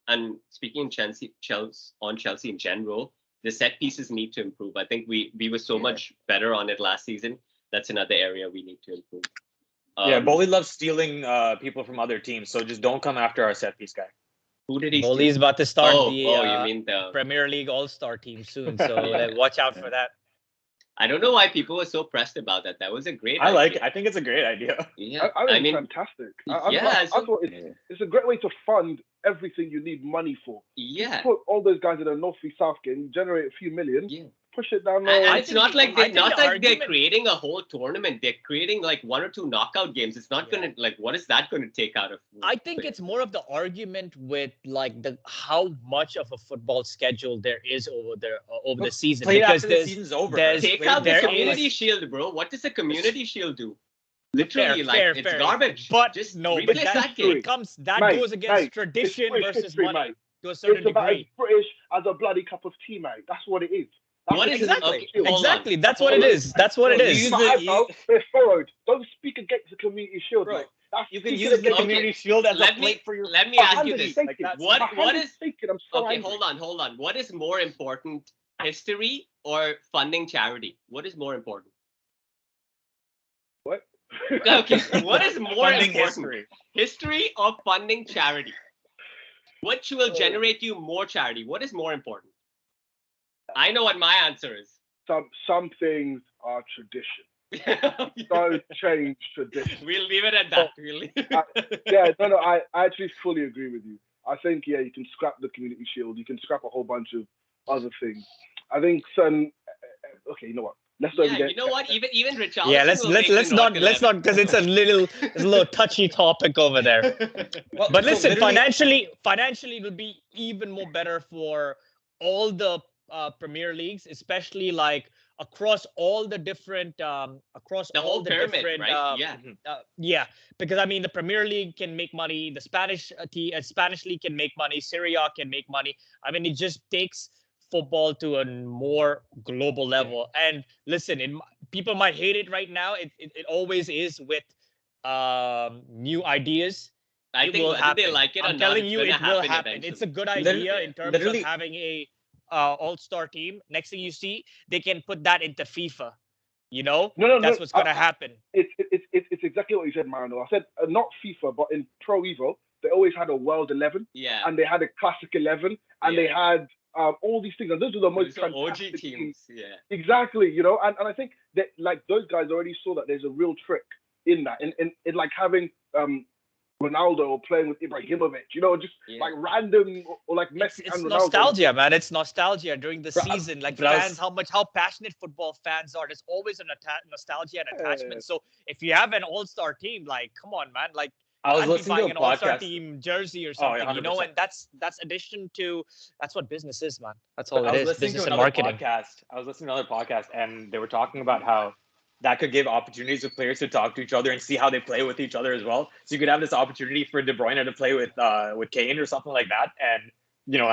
and speaking in Chelsea in general, the set pieces need to improve. I think we were so much better on it last season. That's another area we need to improve. Bolly loves stealing people from other teams, so just don't come after our set piece guy. Who did he steal? Bolly's about to start you mean the Premier League All-Star team soon, so watch out for that. I don't know why people were so pressed about that. That was a great idea. I think it's a great idea. Yeah, I mean, fantastic. I thought it's a great way to fund everything you need money for. Yeah. Just put all those guys in a North South game, generate a few million. Yeah. Push it down there. And it's not like they're creating a whole tournament. They're creating like 1 or 2 knockout games. It's not gonna like what is that gonna take out of? I think it's more of the argument with like how much of a football schedule there is over the season, because the season's over. Take out the community shield, bro. What does the community shield do? Literally, it's garbage. But just no, replace that game. Goes against tradition versus money to a certain it's about degree. as British as a bloody cup of tea, mate. That's what it is. What is exactly? That's what it is. That's what it is. It's borrowed. Don't speak against the community shield, bro. You can use the community shield as a plate for your. Let me ask you this: what is? Okay, hold on. What is more important, history or funding charity? What is more important? What? Okay, what is more funding important? History or funding charity? Which will generate you more charity? What is more important? I know what my answer is. Some things are tradition. Don't change tradition. We'll leave it at that. I actually fully agree with you. I think you can scrap the community shield. You can scrap a whole bunch of other things. I think okay, you know what? Let's not you know what? Even Richarlison. Yeah, let's not because it's a little touchy topic over there. But listen, financially it will be even more better for all the Premier Leagues, especially like across all the different pyramid, right? Because I mean the Premier League can make money, the Spanish League can make money, Serie A can make money. I mean, it just takes football to a more global level. And listen, people might hate it right now. It always is with new ideas. I think whether they like it or not, I'm telling you, it will happen. Eventually. It's a good idea in terms of having a all-star team. Next thing you see, they can put that into FIFA. That's what's gonna happen. It's exactly what you said, Maranol. I said not FIFA, but in Pro Evo, they always had a World 11, and they had a Classic 11, and they had all these things, and those are the most fantastic OG teams. Yeah, exactly. And I think that like those guys already saw that there's a real trick in that, in like having Ronaldo or playing with Ibrahimovic, just like random or like Messi It's and Ronaldo. nostalgia, man. It's nostalgia during the Bro, season. Like but I was- fans, how passionate football fans are. There's always an nostalgia and Yeah. attachment. So if you have an all-star team, like, come on, man, like I was I'd be listening to buying a an all-star podcast. team jersey or Oh, something, yeah, you know. 100%. And that's addition to that's what business is, man. That's But all I it was is. listening Business to and another marketing. podcast. I was listening to another podcast, and they were talking about how that could give opportunities for players to talk to each other and see how they play with each other as well. So you could have this opportunity for De Bruyne to play with Kane or something like that, and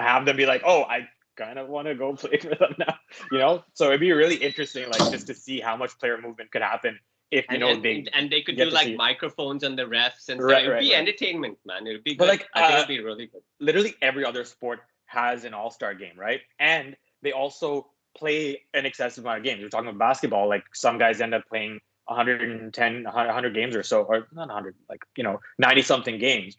have them be like, "Oh, I kind of want to go play for them now." So it'd be really interesting, like just to see how much player movement could happen if they could do like microphones on the refs and stuff. Right, It'd be right. entertainment, man. It'd be But, good. like, I think it'd be really good. literally every other sport has an all-star game, right? And they also play an excessive amount of games. We're talking about basketball, like some guys end up playing 110, 100 games or so, or not 100, like 90 something games.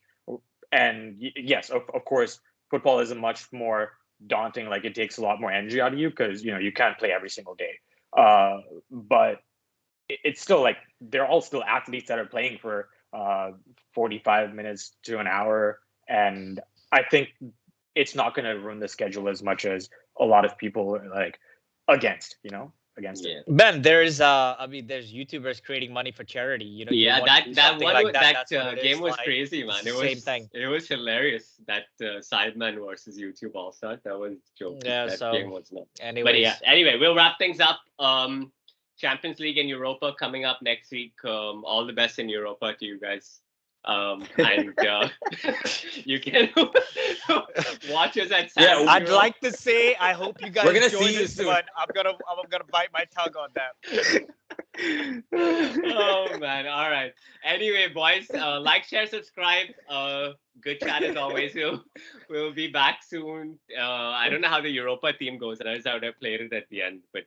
And yes, of course, football is a much more daunting, like it takes a lot more energy out of you because you can't play every single day. But it's still like they're all still athletes that are playing for 45 minutes to an hour, and I think it's not going to ruin the schedule as much as a lot of people are like against it. Ben, there's there's YouTubers creating money for charity. You want that one like that that's game was like, crazy, man. it's It the was same thing. It was hilarious. That Sidemen versus YouTube All-Star. That was joke. Yeah, that so game was not. anyways, But yeah, anyway, we'll wrap things up. Champions League and Europa coming up next week. All the best in Europa to you guys. And you can watch us at San Siro. I'd like to say I hope you guys We're gonna join see you us, soon. but I'm gonna bite my tongue on that. Oh man, all right. Anyway, boys, like, share, subscribe. Good chat as always. We'll be back soon. I don't know how the Europa team goes. I just how they played it at the end, but